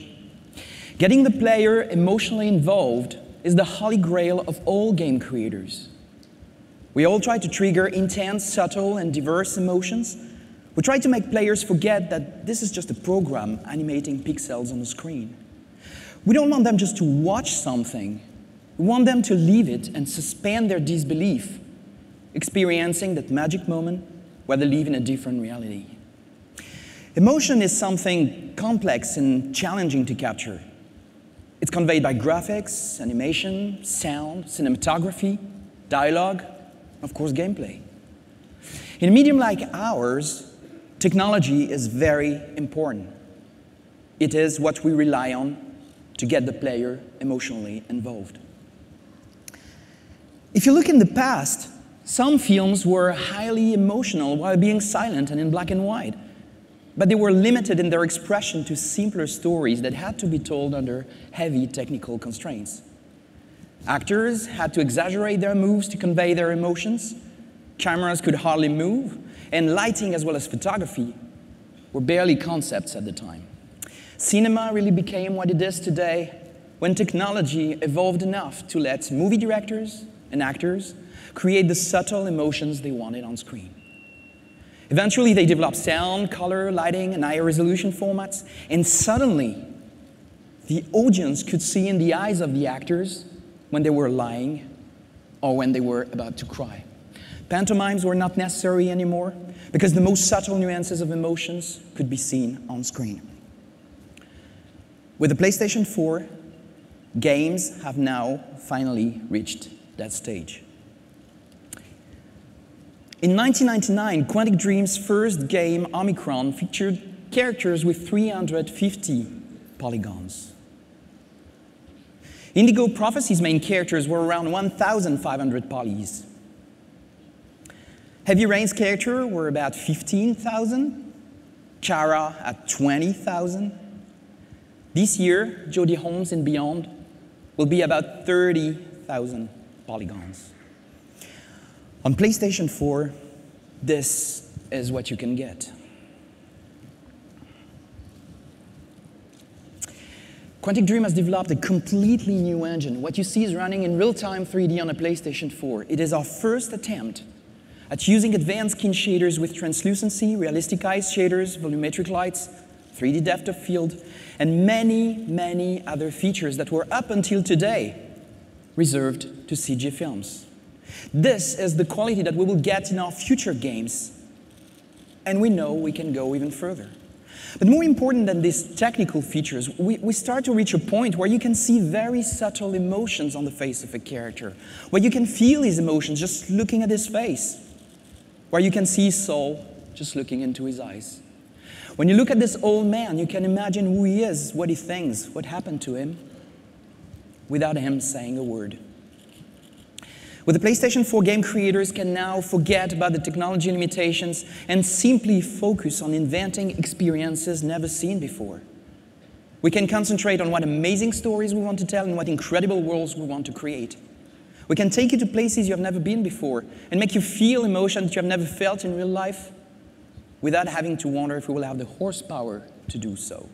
Getting the player emotionally involved is the holy grail of all game creators. We all try to trigger intense, subtle, and diverse emotions. We try to make players forget that this is just a program animating pixels on the screen. We don't want them just to watch something. We want them to live it and suspend their disbelief, experiencing that magic moment where they live in a different reality. Emotion is something complex and challenging to capture. It's conveyed by graphics, animation, sound, cinematography, dialogue, of course, gameplay. In a medium like ours, technology is very important. It is what we rely on to get the player emotionally involved. If you look in the past, some films were highly emotional while being silent and in black and white. But they were limited in their expression to simpler stories that had to be told under heavy technical constraints. Actors had to exaggerate their moves to convey their emotions, cameras could hardly move, and lighting as well as photography were barely concepts at the time. Cinema really became what it is today when technology evolved enough to let movie directors and actors create the subtle emotions they wanted on screen. Eventually, they developed sound, color, lighting, and higher resolution formats, and suddenly, the audience could see in the eyes of the actors when they were lying or when they were about to cry. Pantomimes were not necessary anymore because the most subtle nuances of emotions could be seen on screen. With the PlayStation 4, games have now finally reached that stage. In 1999, Quantic Dream's first game, Omicron, featured characters with 350 polygons. Indigo Prophecy's main characters were around 1,500 polys. Heavy Rain's characters were about 15,000, Chara at 20,000. This year, Jodie Holmes and Beyond will be about 30,000 polygons. On PlayStation 4, this is what you can get. Quantic Dream has developed a completely new engine. What you see is running in real-time 3D on a PlayStation 4. It is our first attempt at using advanced skin shaders with translucency, realistic eyes shaders, volumetric lights, 3D depth of field, and many, many other features that were up until today reserved to CG films. This is the quality that we will get in our future games, and we know we can go even further. But more important than these technical features, we start to reach a point where you can see very subtle emotions on the face of a character, where you can feel his emotions just looking at his face, where you can see his soul just looking into his eyes. When you look at this old man, you can imagine who he is, what he thinks, what happened to him, without him saying a word. With the PlayStation 4, game creators can now forget about the technology limitations and simply focus on inventing experiences never seen before. We can concentrate on what amazing stories we want to tell and what incredible worlds we want to create. We can take you to places you have never been before and make you feel emotion that you have never felt in real life without having to wonder if we will have the horsepower to do so.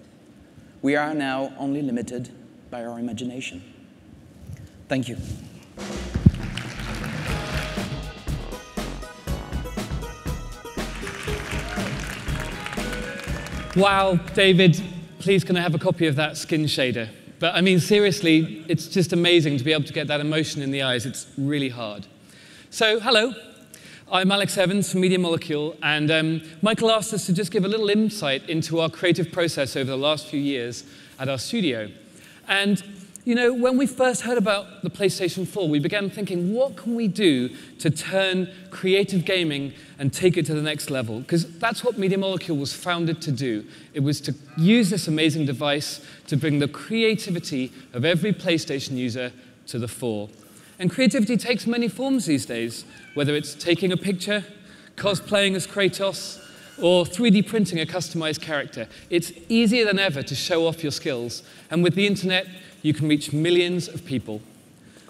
We are now only limited by our imagination. Thank you. Wow, David, please can I have a copy of that skin shader? But I mean, seriously, it's just amazing to be able to get that emotion in the eyes. It's really hard. So, hello. I'm Alex Evans from Media Molecule, and Michael asked us to just give a little insight into our creative process over the last few years at our studio. And, you know, when we first heard about the PlayStation 4, we began thinking, what can we do to turn creative gaming and take it to the next level? Because that's what Media Molecule was founded to do. It was to use this amazing device to bring the creativity of every PlayStation user to the fore. And creativity takes many forms these days, whether it's taking a picture, cosplaying as Kratos, or 3D printing a customized character. It's easier than ever to show off your skills. And with the internet, you can reach millions of people.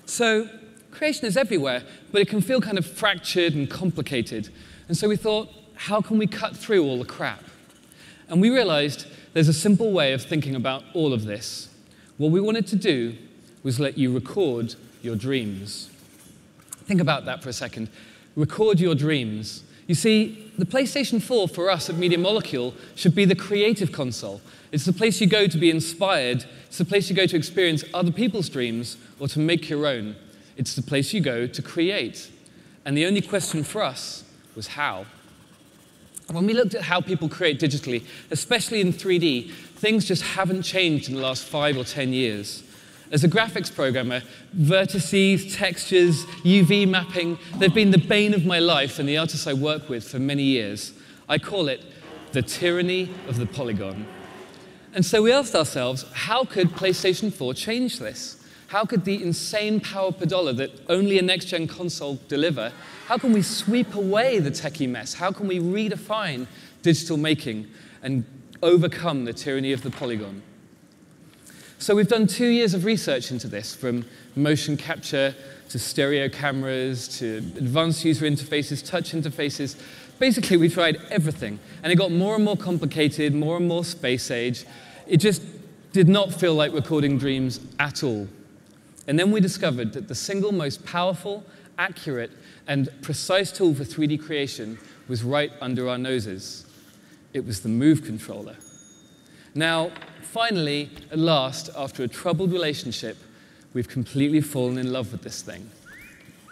So creation is everywhere, but it can feel kind of fractured and complicated. And so we thought, how can we cut through all the crap? And we realized there's a simple way of thinking about all of this. What we wanted to do was let you record your dreams. Think about that for a second. Record your dreams. You see, the PlayStation 4 for us at Media Molecule should be the creative console. It's the place you go to be inspired. It's the place you go to experience other people's dreams or to make your own. It's the place you go to create. And the only question for us was how. When we looked at how people create digitally, especially in 3D, things just haven't changed in the last 5 or 10 years. As a graphics programmer, vertices, textures, UV mapping, they've been the bane of my life and the artists I work with for many years. I call it the tyranny of the polygon. And so we asked ourselves, how could PlayStation 4 change this? How could the insane power per dollar that only a next-gen console deliver, how can we sweep away the techie mess? How can we redefine digital making and overcome the tyranny of the polygon? So we've done 2 years of research into this, from motion capture to stereo cameras to advanced user interfaces, touch interfaces. Basically, we tried everything, and it got more and more complicated, more and more space age. It just did not feel like recording dreams at all. And then we discovered that the single most powerful, accurate, and precise tool for 3D creation was right under our noses. It was the Move controller. Now, finally, at last, after a troubled relationship, we've completely fallen in love with this thing.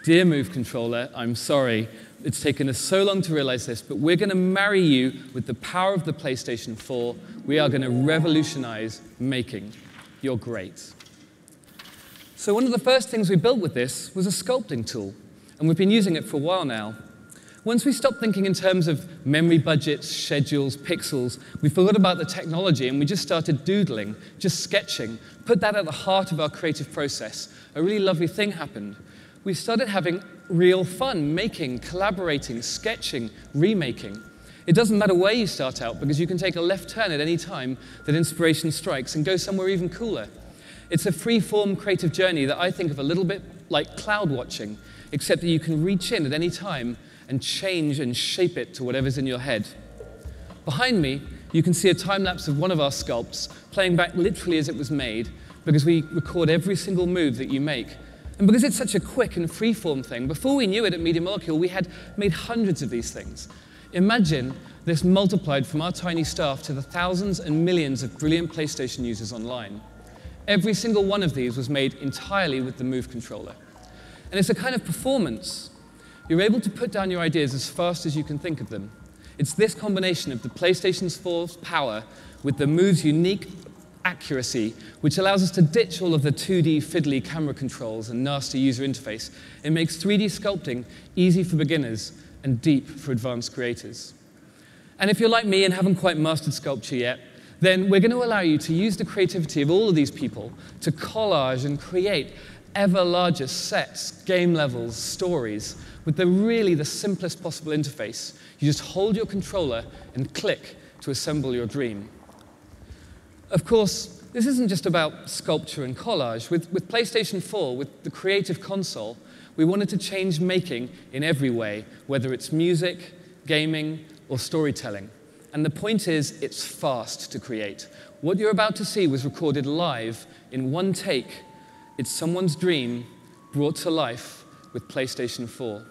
Dear Move controller, I'm sorry it's taken us so long to realize this, but we're going to marry you with the power of the PlayStation 4. We are going to revolutionize making. You're great. So one of the first things we built with this was a sculpting tool, and we've been using it for a while now. Once we stopped thinking in terms of memory budgets, schedules, pixels, we forgot about the technology and we just started doodling, just sketching, put that at the heart of our creative process. A really lovely thing happened. We started having real fun making, collaborating, sketching, remaking. It doesn't matter where you start out because you can take a left turn at any time that inspiration strikes and go somewhere even cooler. It's a free-form creative journey that I think of a little bit like cloud watching, except that you can reach in at any time and change and shape it to whatever's in your head. Behind me, you can see a time-lapse of one of our sculpts playing back literally as it was made, because we record every single move that you make. And because it's such a quick and free-form thing, before we knew it at Media Molecule, we had made hundreds of these things. Imagine this multiplied from our tiny staff to the thousands and millions of brilliant PlayStation users online. Every single one of these was made entirely with the Move controller. And it's a kind of performance. You're able to put down your ideas as fast as you can think of them. It's this combination of the PlayStation 4's power with the Move's unique accuracy, which allows us to ditch all of the 2D fiddly camera controls and nasty user interface. It makes 3D sculpting easy for beginners and deep for advanced creators. And if you're like me and haven't quite mastered sculpture yet, then we're going to allow you to use the creativity of all of these people to collage and create ever larger sets, game levels, stories, with the simplest possible interface. You just hold your controller and click to assemble your dream. Of course, this isn't just about sculpture and collage. With PlayStation 4, with the creative console, we wanted to change making in every way, whether it's music, gaming, or storytelling. And the point is, it's fast to create. What you're about to see was recorded live in one take. It's someone's dream brought to life with PlayStation 4.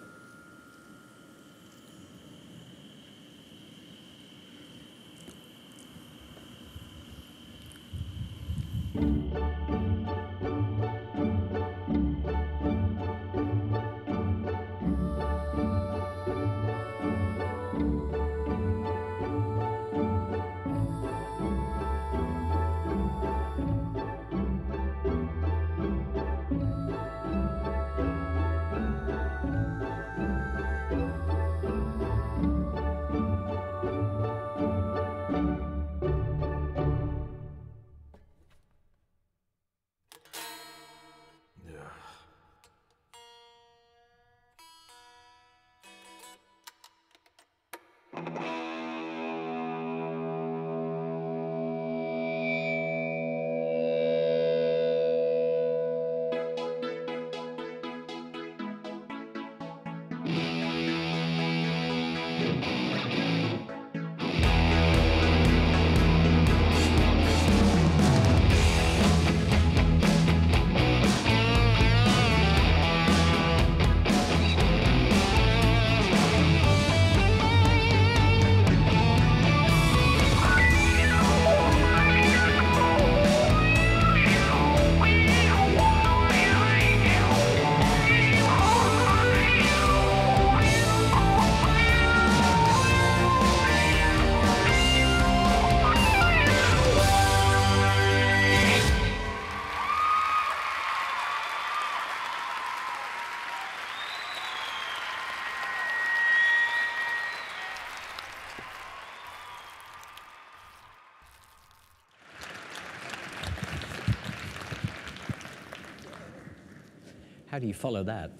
How do you follow that?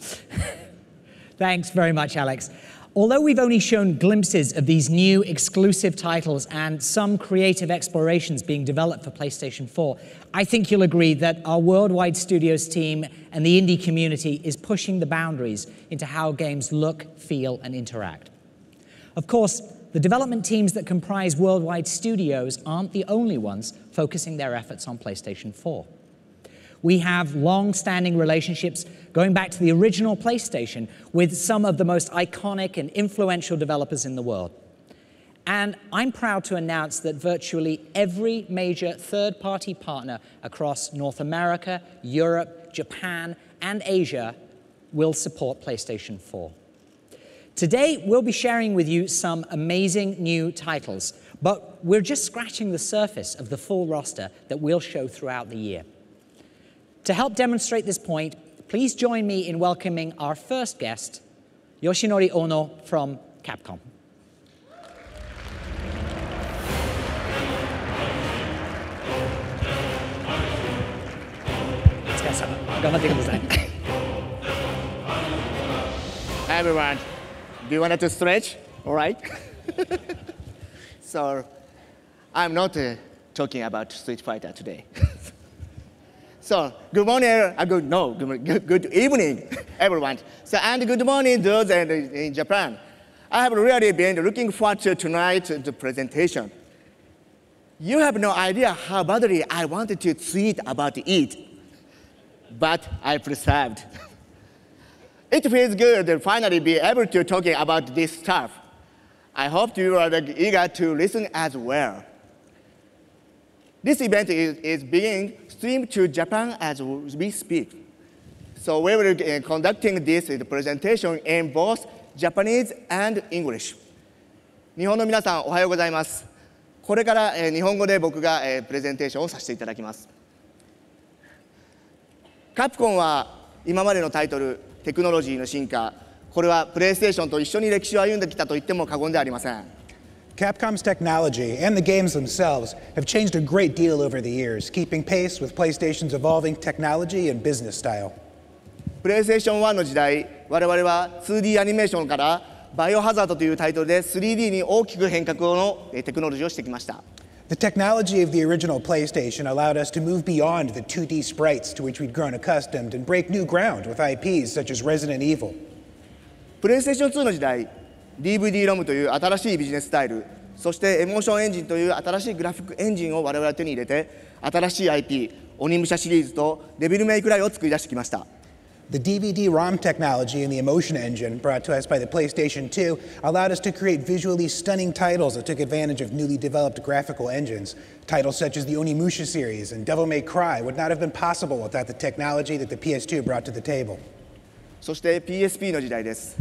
Thanks very much, Alex. Although we've only shown glimpses of these new exclusive titles and some creative explorations being developed for PlayStation 4, I think you'll agree that our Worldwide Studios team and the indie community is pushing the boundaries into how games look, feel, and interact. Of course, the development teams that comprise Worldwide Studios aren't the only ones focusing their efforts on PlayStation 4. We have long-standing relationships going back to the original PlayStation with some of the most iconic and influential developers in the world. And I'm proud to announce that virtually every major third-party partner across North America, Europe, Japan, and Asia will support PlayStation 4. Today, we'll be sharing with you some amazing new titles, but we're just scratching the surface of the full roster that we'll show throughout the year. To help demonstrate this point, please join me in welcoming our first guest, Yoshinori Ono from Capcom. Hi everyone, do you want to stretch? All right. So, I'm not talking about Street Fighter today. So, good morning, good evening, everyone. So, and good morning, those in Japan. I have really been looking forward to tonight's presentation. You have no idea how badly I wanted to tweet about it, but I persevered. It feels good to finally be able to talk about this stuff. I hope you are eager to listen as well. This event is being streamed to Japan as we speak. So we will be conducting this presentation in both Japanese and English. 日本の皆さん、おはようございます。これから日本語で僕がプレゼンテーションをさせていただきます。カプコンは今までのタイトル、テクノロジーの進化、これはプレイステーションと一緒に歴史を歩んできたと言っても過言ではありません。Capcom's technology and the games themselves have changed a great deal over the years, keeping pace with PlayStation's evolving technology and business style. PlayStation 1の時代、我々は 2D アニメーションからバイオハザードというタイトルで 3D に大きく変革のテクノロジーをしてきました。The technology of the original PlayStation allowed us to move beyond the 2D sprites to which we'd grown accustomed and break new ground with IPs such as Resident Evil. PlayStation 2の時代、DVD-ROM という新しいビジネススタイル、そしてエモーションエンジンという新しいグラフィックエンジンを我々は手に入れて、新しい IP、鬼武者シリーズとデビルメイクライを作り出してきました。The DVD-ROM technology and the emotion engine brought to us by the PlayStation 2 allowed us to create visually stunning titles that took advantage of newly developed graphical engines. Titles such as the Onimusha series and Devil May Cry would not have been possible without the technology that the PS2 brought to the table. そして PSP の時代です。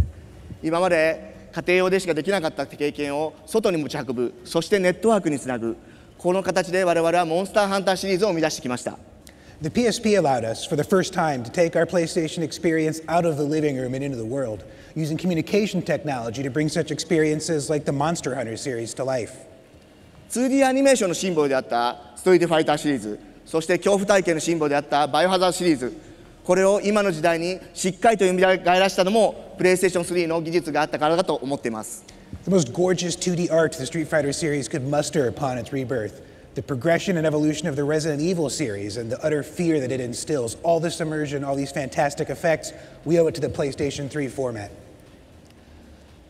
今まで家庭用でしかできなかった経験を外に持ち運ぶ、そしてネットワークにつなぐ、この形で我々はモンスターハンターシリーズを生み出してきました。The PSP allowed us, for the first time, to take our PlayStation experience out of the living room and into the world, using communication technology to bring such experiences like the Monster Hunter series to life. 2D アニメーションのシンボルであったストリートファイターシリーズ、そして恐怖体験のシンボルであったバイオハザードシリーズ、これを今の時代にしっかりと蘇らしたのも PlayStation 3の技術があったからだと思っています。The most gorgeous 2D art the Street Fighter series could muster upon its rebirth. The progression and evolution of the Resident Evil series and the utter fear that it instills, all this immersion, all these fantastic effects, we owe it to the PlayStation 3 format.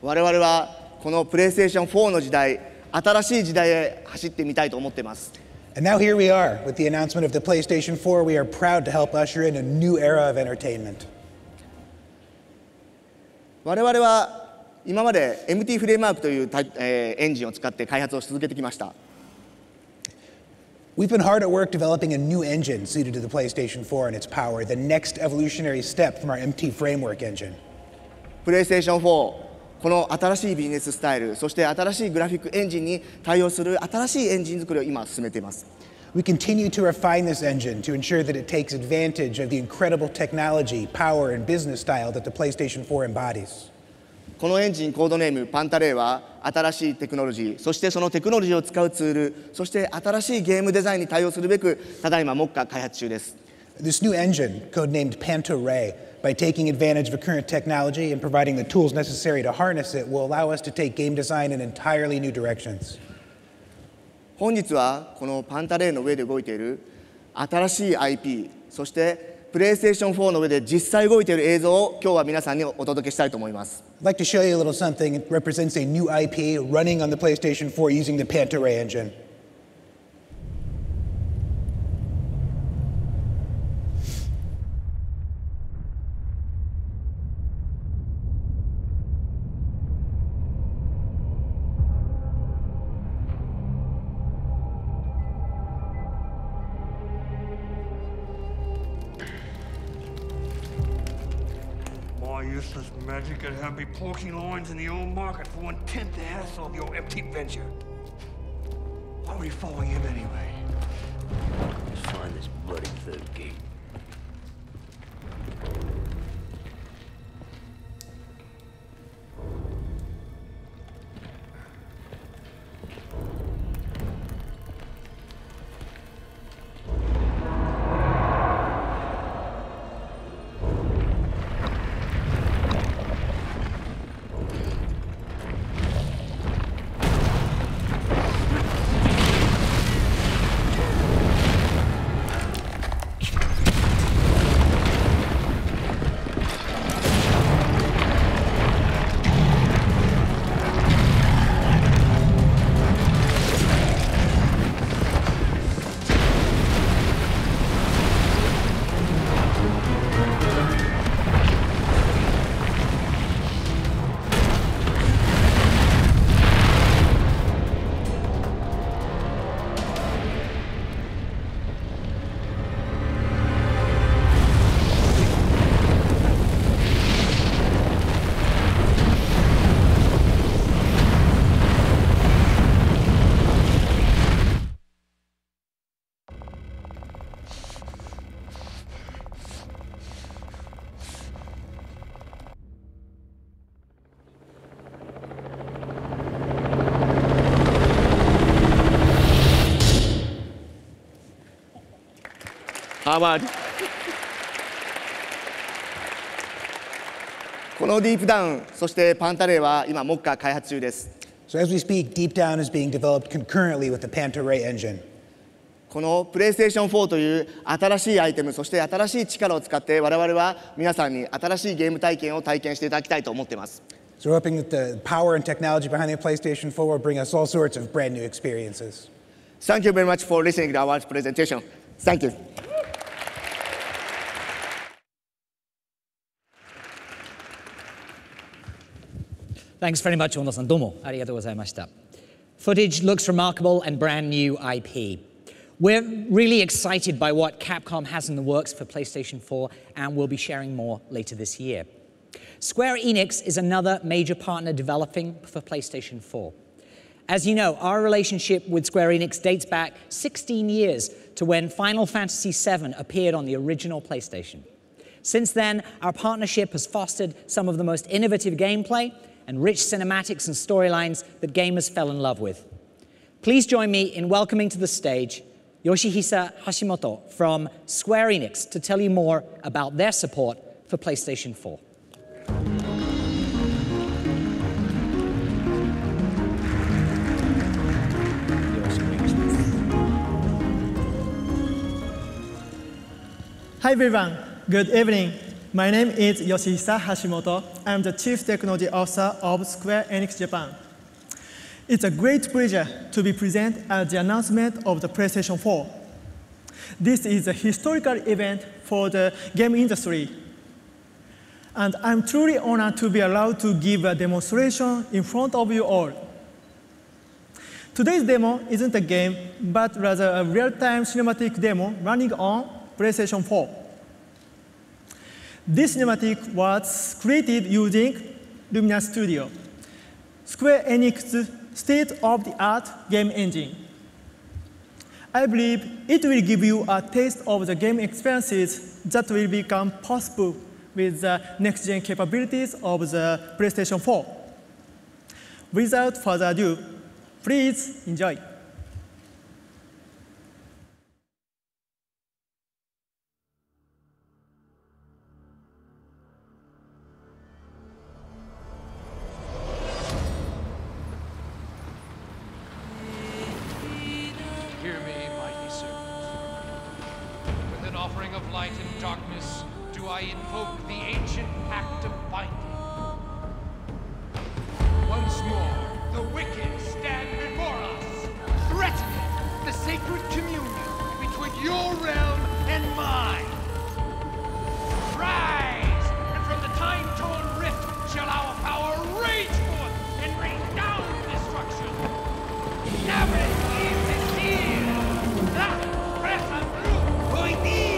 我々はこの PlayStation 4の時代、新しい時代へ走ってみたいと思っています。And now here we are, with the announcement of the PlayStation 4, we are proud to help usher in a new era of entertainment. 我々は今まで MT フレームワークというエンジンを使って開発をし続けてきました。We've been hard at work developing a new engine suited to the PlayStation 4 and its power, the next evolutionary step from our MT framework engine. PlayStation 4、この新しいビジネススタイル、そして新しいグラフィックエンジンに対応する新しいエンジン作りを今進めています。We continue to refine this engine to ensure that it takes advantage of the incredible technology, power, and business style that the PlayStation 4 embodies. このエンジンコードネームパンタレイは新しいテクノロジー、そしてそのテクノロジーを使うツール、そして新しいゲームデザインに対応するべくただいま目下開発中です。This new engine, codenamed Panto Ray, by taking advantage of current technology and providing the tools necessary to harness it will allow us to take game design in entirely new directions. 本日はこのパンタレーの上で動いている新しい IP、そしてPlayStation 4の上で実際動いている映像を今日は皆さんにお届けしたいと思います。I'd like to show you a little something. It represents a new IP running on the PlayStation 4 using the Panta-Ray engine. Useless magic could have me poking lines in the old market for 1/10 the hassle of your empty venture. Why were you following him anyway? Let's find this bloody third gate. Harvard このディープダウン、そしてパンタレーは今目下開発中です。So as we speak, Deep Down is being developed concurrently with the Panta-Ray engine. この PlayStation 4という新しいアイテム、そして新しい力を使って我々は皆さんに新しいゲーム体験を体験していただきたいと思っています。So we're hoping that the power and technology behind the PlayStation 4 will bring us all sorts of brand new experiences. Thank you very much for listening to our presentation. Thank you. Thanks very much, Ono-san. Domo. Arigatou gozaimashita. Footage looks remarkable and brand new IP. We're really excited by what Capcom has in the works for PlayStation 4, and we'll be sharing more later this year. Square Enix is another major partner developing for PlayStation 4. As you know, our relationship with Square Enix dates back 16 years to when Final Fantasy VII appeared on the original PlayStation. Since then, our partnership has fostered some of the most innovative gameplay and rich cinematics and storylines that gamers fell in love with. Please join me in welcoming to the stage Yoshihisa Hashimoto from Square Enix to tell you more about their support for PlayStation 4. Hi everyone, good evening. My name is Yoshihisa Hashimoto. I'm the Chief Technology Officer of Square Enix Japan. It's a great pleasure to be present at the announcement of the PlayStation 4. This is a historical event for the game industry. And I'm truly honored to be allowed to give a demonstration in front of you all. Today's demo isn't a game, but rather a real-time cinematic demo running on PlayStation 4. This cinematic was created using Lumina Studio, Square Enix's state-of-the-art game engine. I believe it will give you a taste of the game experiences that will become possible with the next-gen capabilities of the PlayStation 4. Without further ado, please enjoy. darkness, do I invoke the ancient pact of binding. Once more, the wicked stand before us, threatening the sacred communion between your realm and mine. Rise, and from the time-torn rift shall our power rage forth and rain down destruction. Never is here. That presa through hoiti.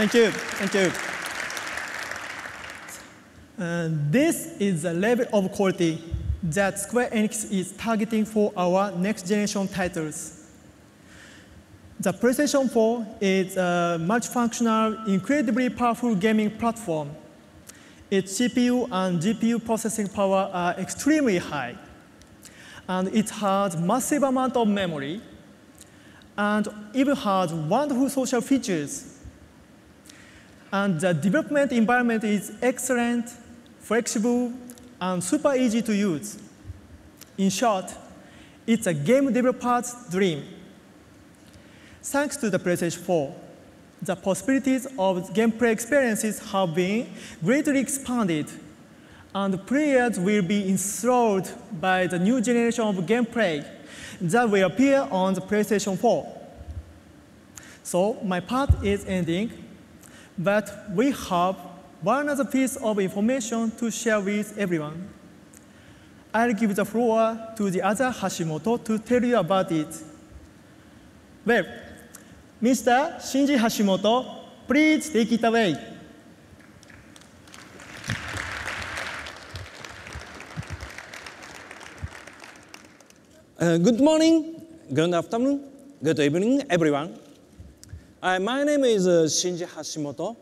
Thank you. Thank you. This is the level of quality that Square Enix is targeting for our next generation titles. The PlayStation 4 is a multifunctional, incredibly powerful gaming platform. Its CPU and GPU processing power are extremely high. And it has massive amount of memory, and even has wonderful social features. And the development environment is excellent, flexible, and super easy to use. In short, it's a game developer's dream. Thanks to the PlayStation 4, the possibilities of gameplay experiences have been greatly expanded, and players will be enthralled by the new generation of gameplay that will appear on the PlayStation 4. So my part is ending, but we have one other piece of information to share with everyone. I'll give the floor to the other Hashimoto to tell you about it. Well, Mr. Shinji Hashimoto, please take it away. Good morning, good afternoon, good evening, everyone. My name is Shinji Hashimoto.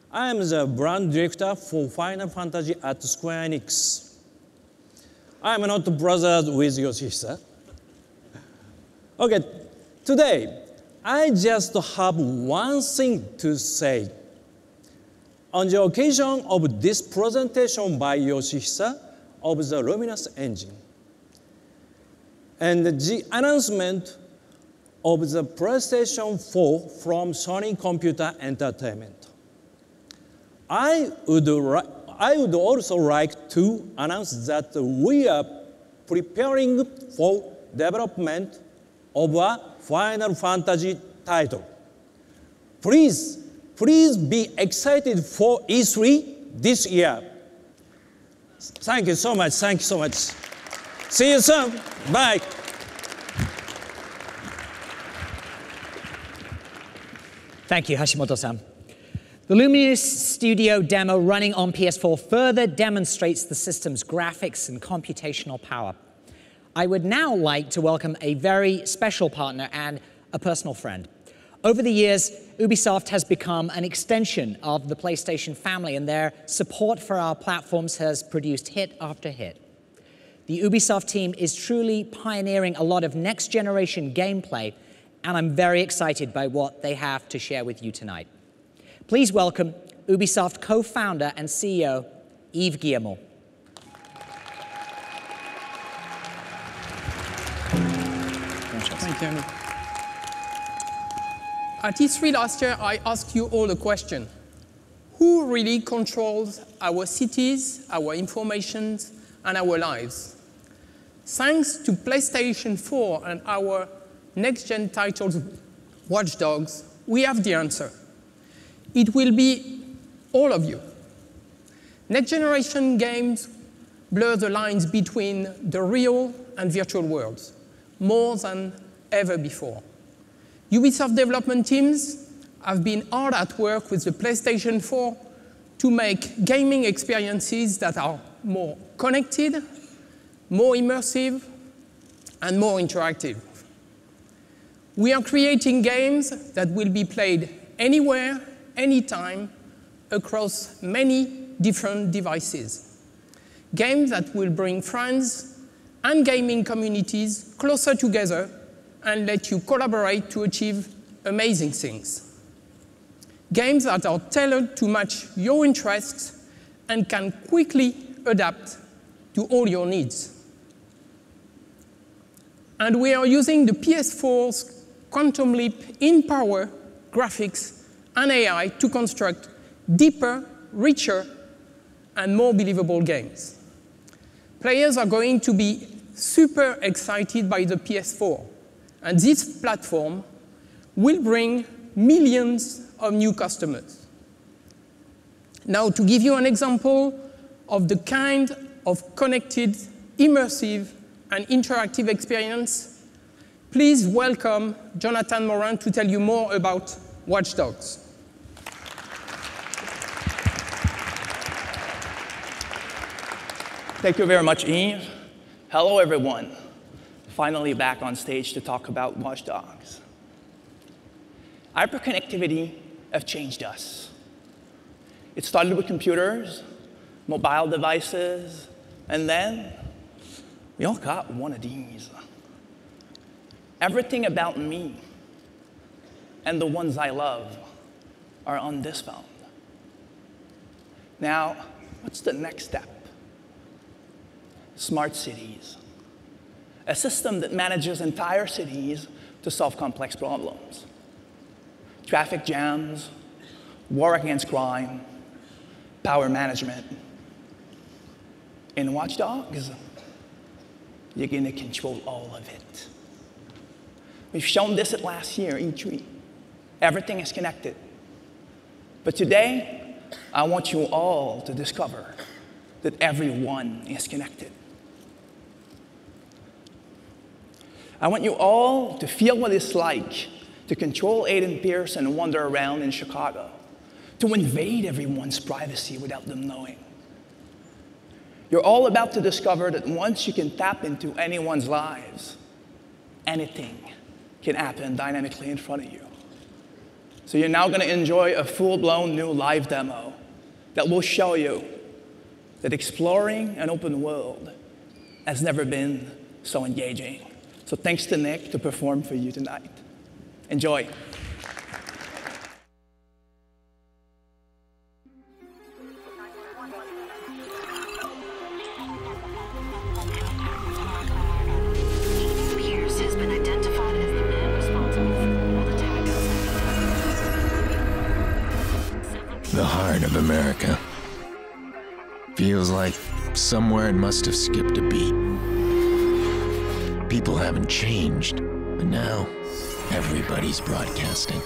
I am the brand director for Final Fantasy at Square Enix. I am not brothers with your sister. Okay, today, I just have one thing to say. On the occasion of this presentation by Yoshihisa of the Luminous engine, and the announcement of the PlayStation 4 from Sony Computer Entertainment, I would also like to announce that we are preparing for development of a Final Fantasy title. Please be excited for E3 this year. Thank you so much. Thank you so much. See you soon. Bye. Thank you, Hashimoto-san. The Luminous Studio demo running on PS4 further demonstrates the system's graphics and computational power. I would now like to welcome a very special partner and a personal friend. Over the years, Ubisoft has become an extension of the PlayStation family, and their support for our platforms has produced hit after hit. The Ubisoft team is truly pioneering a lot of next-generation gameplay, and I'm very excited by what they have to share with you tonight. Please welcome Ubisoft co-founder and CEO, Yves Guillemot. Thank you. At E3 last year, I asked you all a question. Who really controls our cities, our information, and our lives? Thanks to PlayStation 4 and our next-gen titles, Watch Dogs, we have the answer. It will be all of you. Next-generation games blur the lines between the real and virtual worlds, more than ever before. Ubisoft development teams have been hard at work with the PlayStation 4 to make gaming experiences that are more connected, more immersive, and more interactive. We are creating games that will be played anywhere, anytime, across many different devices. Games that will bring friends and gaming communities closer together and let you collaborate to achieve amazing things. Games that are tailored to match your interests and can quickly adapt to all your needs. And we are using the PS4's quantum leap in power, graphics, and AI to construct deeper, richer, and more believable games. Players are going to be super excited by the PS4, and this platform will bring millions of new customers. Now, to give you an example of the kind of connected, immersive, and interactive experience, please welcome Jonathan Morin to tell you more about Watch Dogs. Thank you very much, Yves. Hello, everyone. Finally back on stage to talk about Watch Dogs. Hyperconnectivity have changed us. It started with computers, mobile devices, and then we all got one of these. Everything about me and the ones I love are on this phone. Now, what's the next step? Smart cities. A system that manages entire cities to solve complex problems. Traffic jams, war against crime, power management. In Watch Dogs, you're going to control all of it. We've shown this at last year, E3. Everything is connected. But today, I want you all to discover that everyone is connected. I want you all to feel what it's like to control Aiden Pierce and wander around in Chicago, to invade everyone's privacy without them knowing. You're all about to discover that once you can tap into anyone's lives, anything can happen dynamically in front of you. So you're now going to enjoy a full-blown new live demo that will show you that exploring an open world has never been so engaging. So thanks to Nick to perform for you tonight. Enjoy. Pierce has been identified as the man responsible for all attacks. The heart of America. Feels like somewhere it must have skipped a beat. People haven't changed, but now everybody's broadcasting.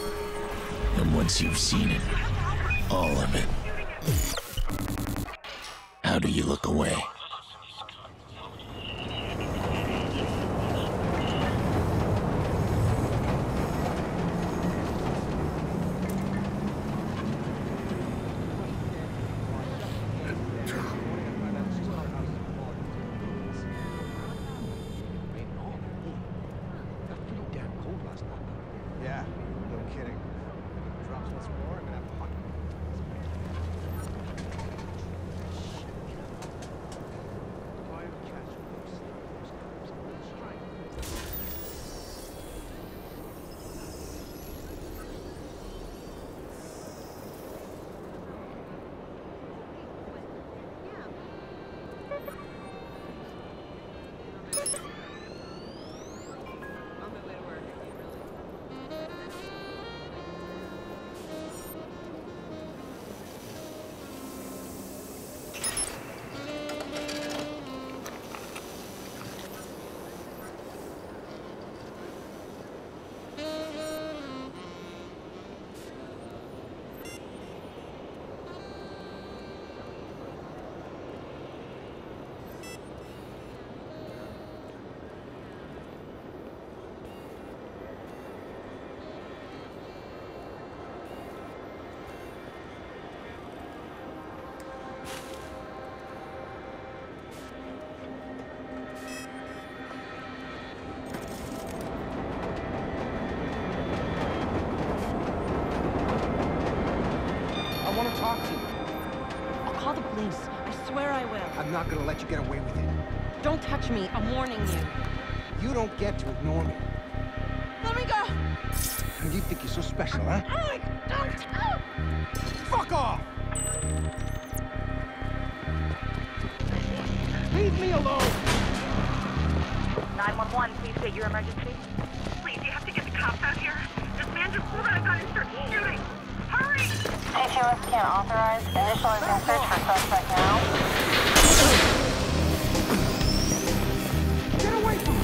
And once you've seen it, all of it, how do you look away? Yeah, no kidding. Drops once more, I'm gonna have a hot. I want to talk to you. I'll call the police. I swear I will. I'm not gonna let you get away with it. Don't touch me. I'm warning you. You don't get to ignore me. Let me go. You think you're so special, huh? Oh, don't. Oh. Fuck off! Leave me alone! 911, please state your emergency. Please, you have to get the cops out here. This man just pulled out a gun and started shooting. Hurry! HOS can't authorize. Initializing search for suspect now. Get away from me!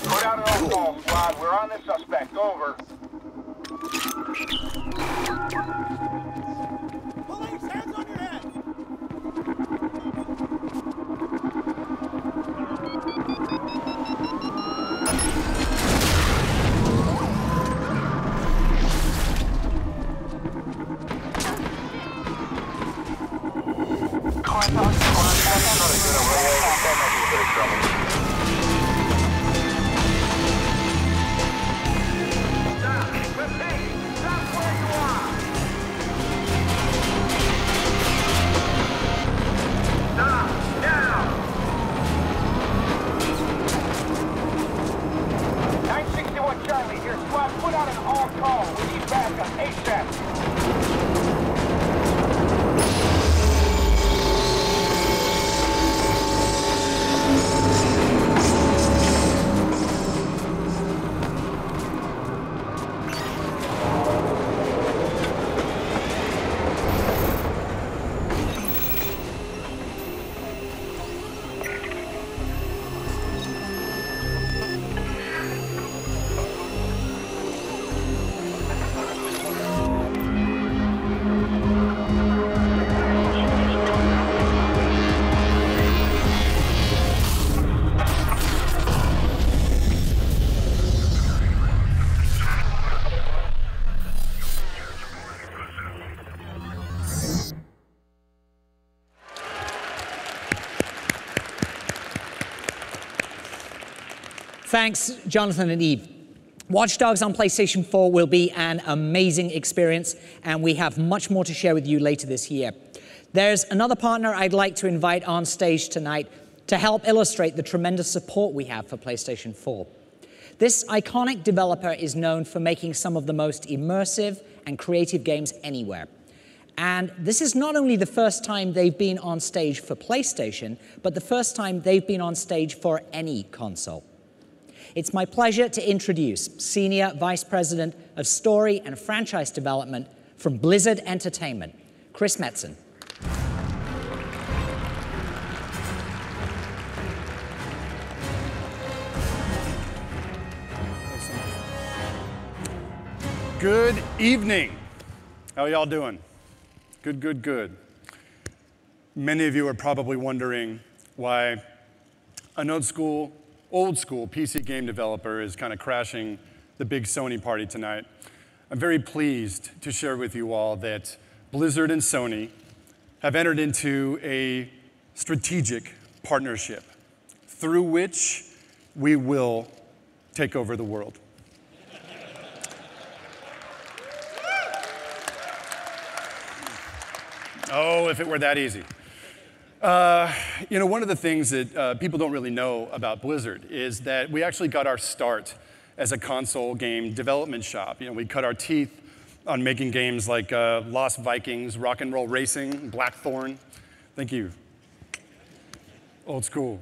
Put out an all-call squad. We're on the suspect. Over. Police, hands on your head! Charlie, your squad put out an all-call. We need backup ASAP. Thanks, Jonathan and Eve. Watch Dogs on PlayStation 4 will be an amazing experience, and we have much more to share with you later this year. There's another partner I'd like to invite on stage tonight to help illustrate the tremendous support we have for PlayStation 4. This iconic developer is known for making some of the most immersive and creative games anywhere. And this is not only the first time they've been on stage for PlayStation, but the first time they've been on stage for any console. It's my pleasure to introduce Senior Vice President of Story and Franchise Development from Blizzard Entertainment, Chris Metzen. Good evening. How are y'all doing? Good, good, good. Many of you are probably wondering why an old school PC game developer is kind of crashing the big Sony party tonight. I'm very pleased to share with you all that Blizzard and Sony have entered into a strategic partnership through which we will take over the world. Oh, if it were that easy. One of the things that people don't really know about Blizzard is that we actually got our start as a console game development shop. We cut our teeth on making games like Lost Vikings, Rock and Roll Racing, Blackthorn. Thank you. Old school.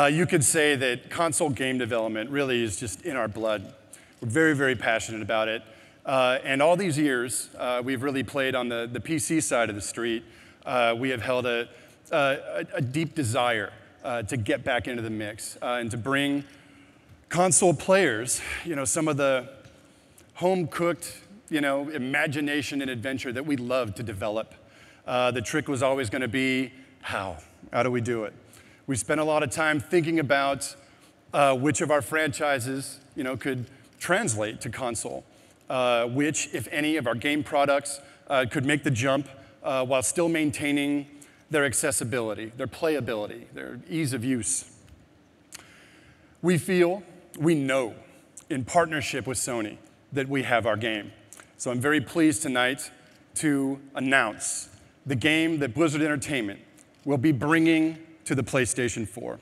You could say that console game development really is just in our blood. We're very, very passionate about it. And all these years, we've really played on the PC side of the street. We have held a deep desire to get back into the mix and to bring console players, some of the home-cooked, imagination and adventure that we love to develop. The trick was always going to be how? How do we do it? We spent a lot of time thinking about which of our franchises, could translate to console. Which, if any, of our game products could make the jump while still maintaining their accessibility, their playability, their ease of use. We know, in partnership with Sony, that we have our game. So I'm very pleased tonight to announce the game that Blizzard Entertainment will be bringing to the PlayStation 4.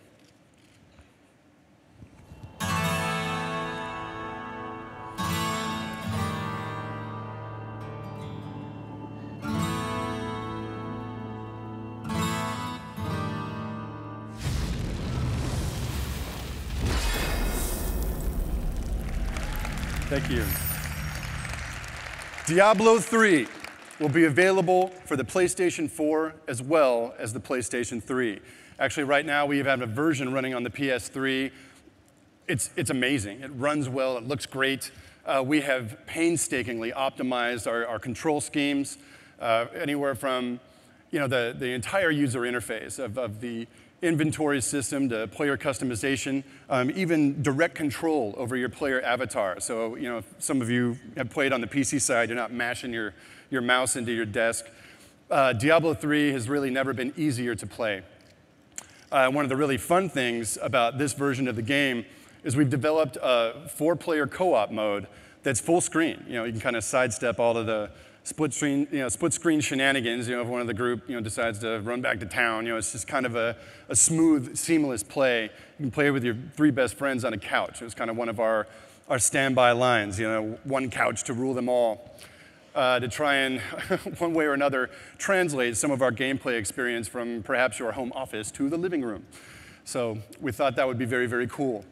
Thank you. Diablo 3 will be available for the PlayStation 4 as well as the PlayStation 3. Actually, right now we have a version running on the PS3. It's amazing. It runs well. It looks great. We have painstakingly optimized our control schemes, anywhere from the entire user interface of the inventory system to player customization, even direct control over your player avatar. So, if some of you have played on the PC side, you're not mashing your mouse into your desk. Diablo 3 has really never been easier to play. One of the really fun things about this version of the game is we've developed a 4-player co-op mode that's full screen. You can kind of sidestep all of the split screen shenanigans. If one of the group decides to run back to town, it's just kind of a smooth, seamless play. You can play with your 3 best friends on a couch. It was kind of one of our standby lines. One couch to rule them all. To try and, one way or another, translate some of our gameplay experience from perhaps your home office to the living room. So we thought that would be very, very cool.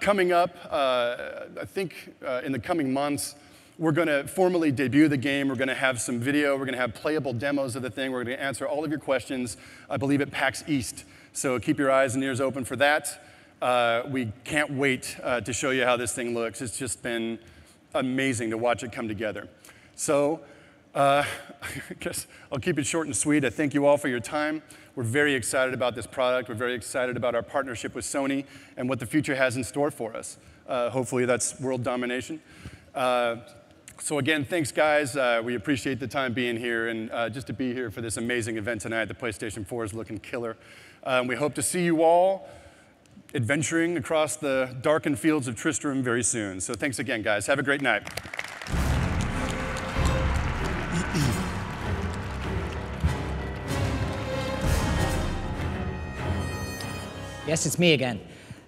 Coming up, I think in the coming months, we're going to formally debut the game. We're going to have some video. We're going to have playable demos of the thing. We're going to answer all of your questions, I believe, at PAX East. So keep your eyes and ears open for that. We can't wait to show you how this thing looks. It's just been amazing to watch it come together. So I guess I'll keep it short and sweet. I thank you all for your time. We're very excited about this product. We're very excited about our partnership with Sony and what the future has in store for us. Hopefully that's world domination. So again, thanks guys. We appreciate the time being here and just to be here for this amazing event tonight. The PlayStation 4 is looking killer. We hope to see you all adventuring across the darkened fields of Tristram very soon. So thanks again, guys. Have a great night. Yes, it's me again.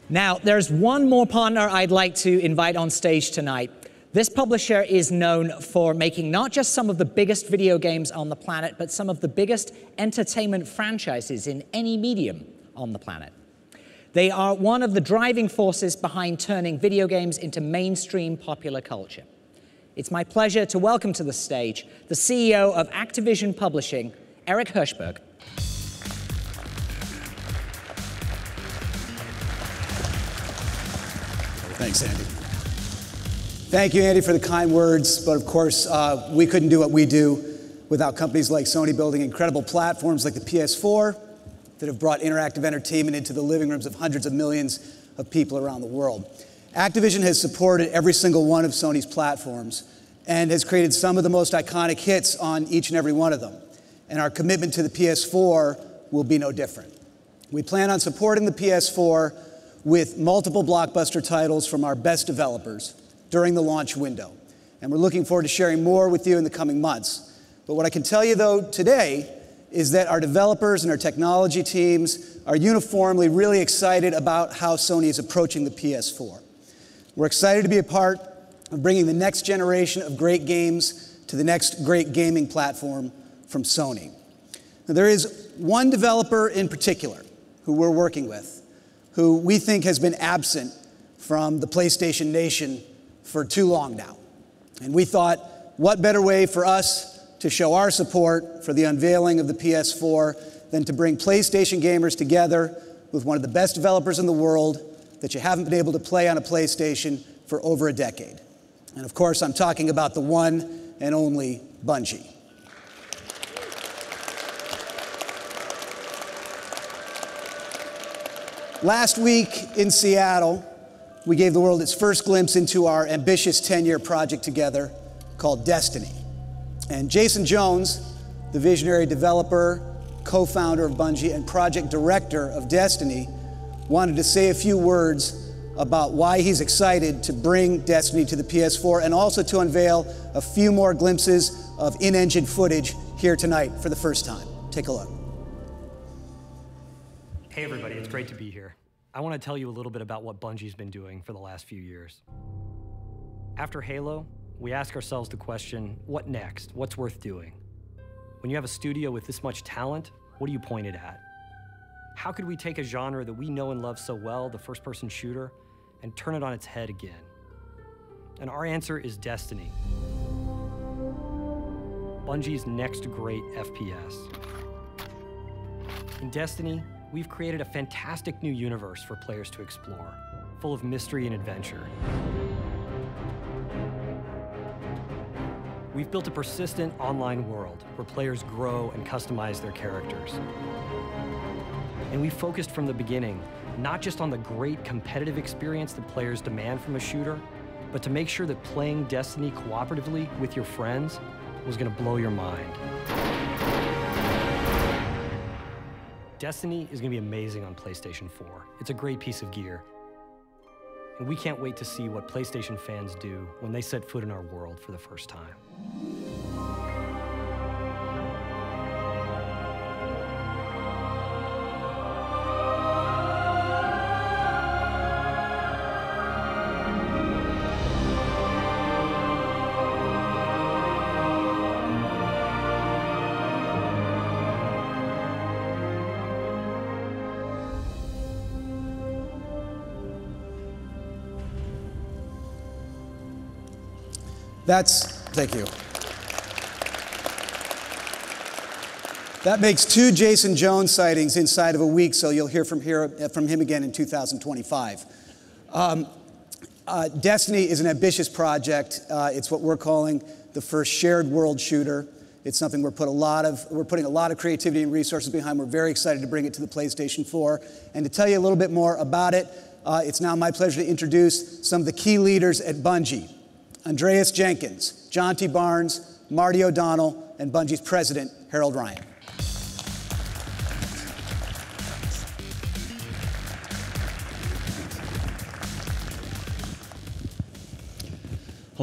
Now, there's one more partner I'd like to invite on stage tonight. This publisher is known for making not just some of the biggest video games on the planet, but some of the biggest entertainment franchises in any medium on the planet. They are one of the driving forces behind turning video games into mainstream popular culture. It's my pleasure to welcome to the stage the CEO of Activision Publishing, Eric Hirschberg. Thanks, Andy. Thank you, Andy, for the kind words, but of course, we couldn't do what we do without companies like Sony building incredible platforms like the PS4 that have brought interactive entertainment into the living rooms of hundreds of millions of people around the world. Activision has supported every single one of Sony's platforms and has created some of the most iconic hits on each and every one of them. And our commitment to the PS4 will be no different. We plan on supporting the PS4 with multiple blockbuster titles from our best developers during the launch window. And we're looking forward to sharing more with you in the coming months. But what I can tell you, though, today is that our developers and our technology teams are uniformly really excited about how Sony is approaching the PS4. We're excited to be a part of bringing the next generation of great games to the next great gaming platform from Sony. Now, there is one developer in particular who we're working with, who we think has been absent from the PlayStation Nation for too long now. And we thought, what better way for us to show our support for the unveiling of the PS4 than to bring PlayStation gamers together with one of the best developers in the world that you haven't been able to play on a PlayStation for over a decade. And of course, I'm talking about the one and only Bungie. Last week in Seattle, we gave the world its first glimpse into our ambitious 10-year project together called Destiny. And Jason Jones, the visionary developer, co-founder of Bungie, and project director of Destiny, wanted to say a few words about why he's excited to bring Destiny to the PS4 and also to unveil a few more glimpses of in-engine footage here tonight for the first time. Take a look. Hey everybody, it's great to be here. I want to tell you a little bit about what Bungie's been doing for the last few years. After Halo, we ask ourselves the question, what next? What's worth doing? When you have a studio with this much talent, what do you point it at? How could we take a genre that we know and love so well, the first-person shooter, and turn it on its head again? And our answer is Destiny. Bungie's next great FPS. In Destiny, we've created a fantastic new universe for players to explore, full of mystery and adventure. We've built a persistent online world where players grow and customize their characters. And we focused from the beginning, not just on the great competitive experience that players demand from a shooter, but to make sure that playing Destiny cooperatively with your friends was going to blow your mind. Destiny is going to be amazing on PlayStation 4. It's a great piece of gear. And we can't wait to see what PlayStation fans do when they set foot in our world for the first time. Thank you. That makes 2 Jason Jones sightings inside of a week, so you'll hear from him again in 2025. Destiny is an ambitious project. It's what we're calling the first shared world shooter. It's something we're putting a lot of creativity and resources behind. We're very excited to bring it to the PlayStation 4. And to tell you a little bit more about it, it's now my pleasure to introduce some of the key leaders at Bungie. Andreas Jenkins, John T. Barnes, Marty O'Donnell, and Bungie's president, Harold Ryan.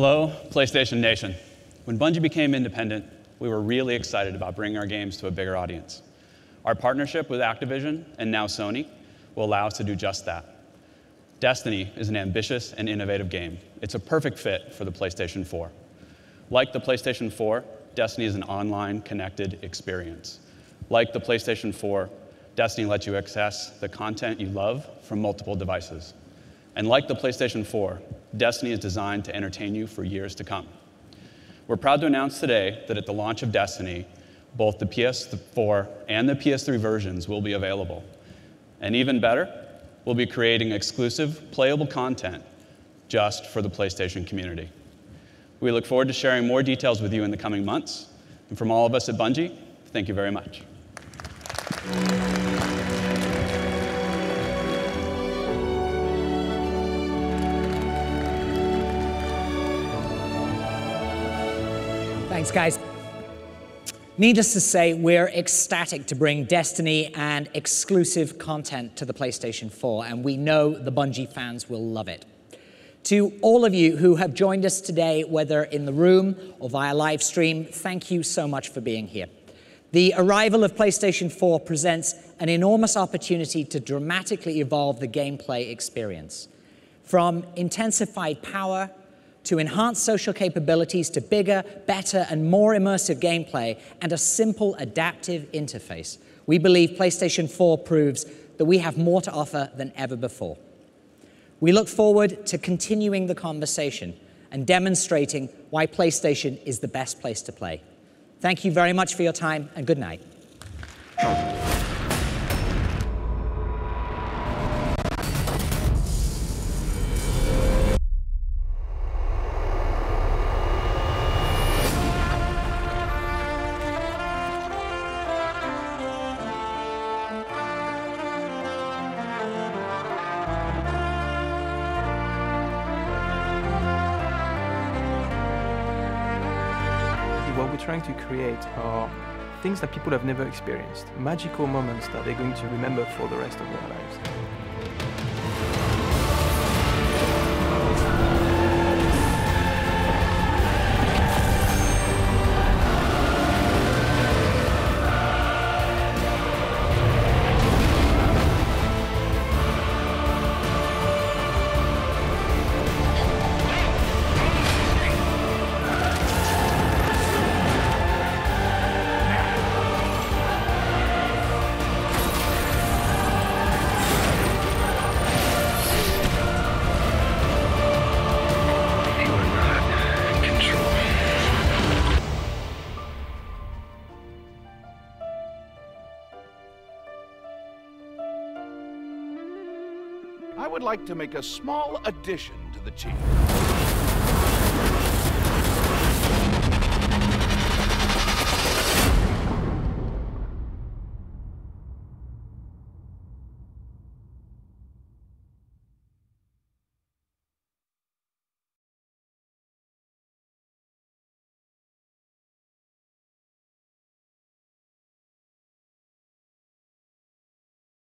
Hello, PlayStation Nation. When Bungie became independent, we were really excited about bringing our games to a bigger audience. Our partnership with Activision, and now Sony, will allow us to do just that. Destiny is an ambitious and innovative game. It's a perfect fit for the PlayStation 4. Like the PlayStation 4, Destiny is an online, connected experience. Like the PlayStation 4, Destiny lets you access the content you love from multiple devices. And like the PlayStation 4, Destiny is designed to entertain you for years to come. We're proud to announce today that at the launch of Destiny, both the PS4 and the PS3 versions will be available. And even better, we'll be creating exclusive, playable content just for the PlayStation community. We look forward to sharing more details with you in the coming months. And from all of us at Bungie, thank you very much. Thanks, guys. Needless to say, we're ecstatic to bring Destiny and exclusive content to the PlayStation 4, and we know the Bungie fans will love it. To all of you who have joined us today, whether in the room or via live stream, thank you so much for being here. The arrival of PlayStation 4 presents an enormous opportunity to dramatically evolve the gameplay experience. From intensified power to enhanced social capabilities, to bigger, better, and more immersive gameplay, and a simple adaptive interface, we believe PlayStation 4 proves that we have more to offer than ever before. We look forward to continuing the conversation and demonstrating why PlayStation is the best place to play. Thank you very much for your time, and good night. What we're trying to create are things that people have never experienced, magical moments that they're going to remember for the rest of their lives. I would like to make a small addition to the team.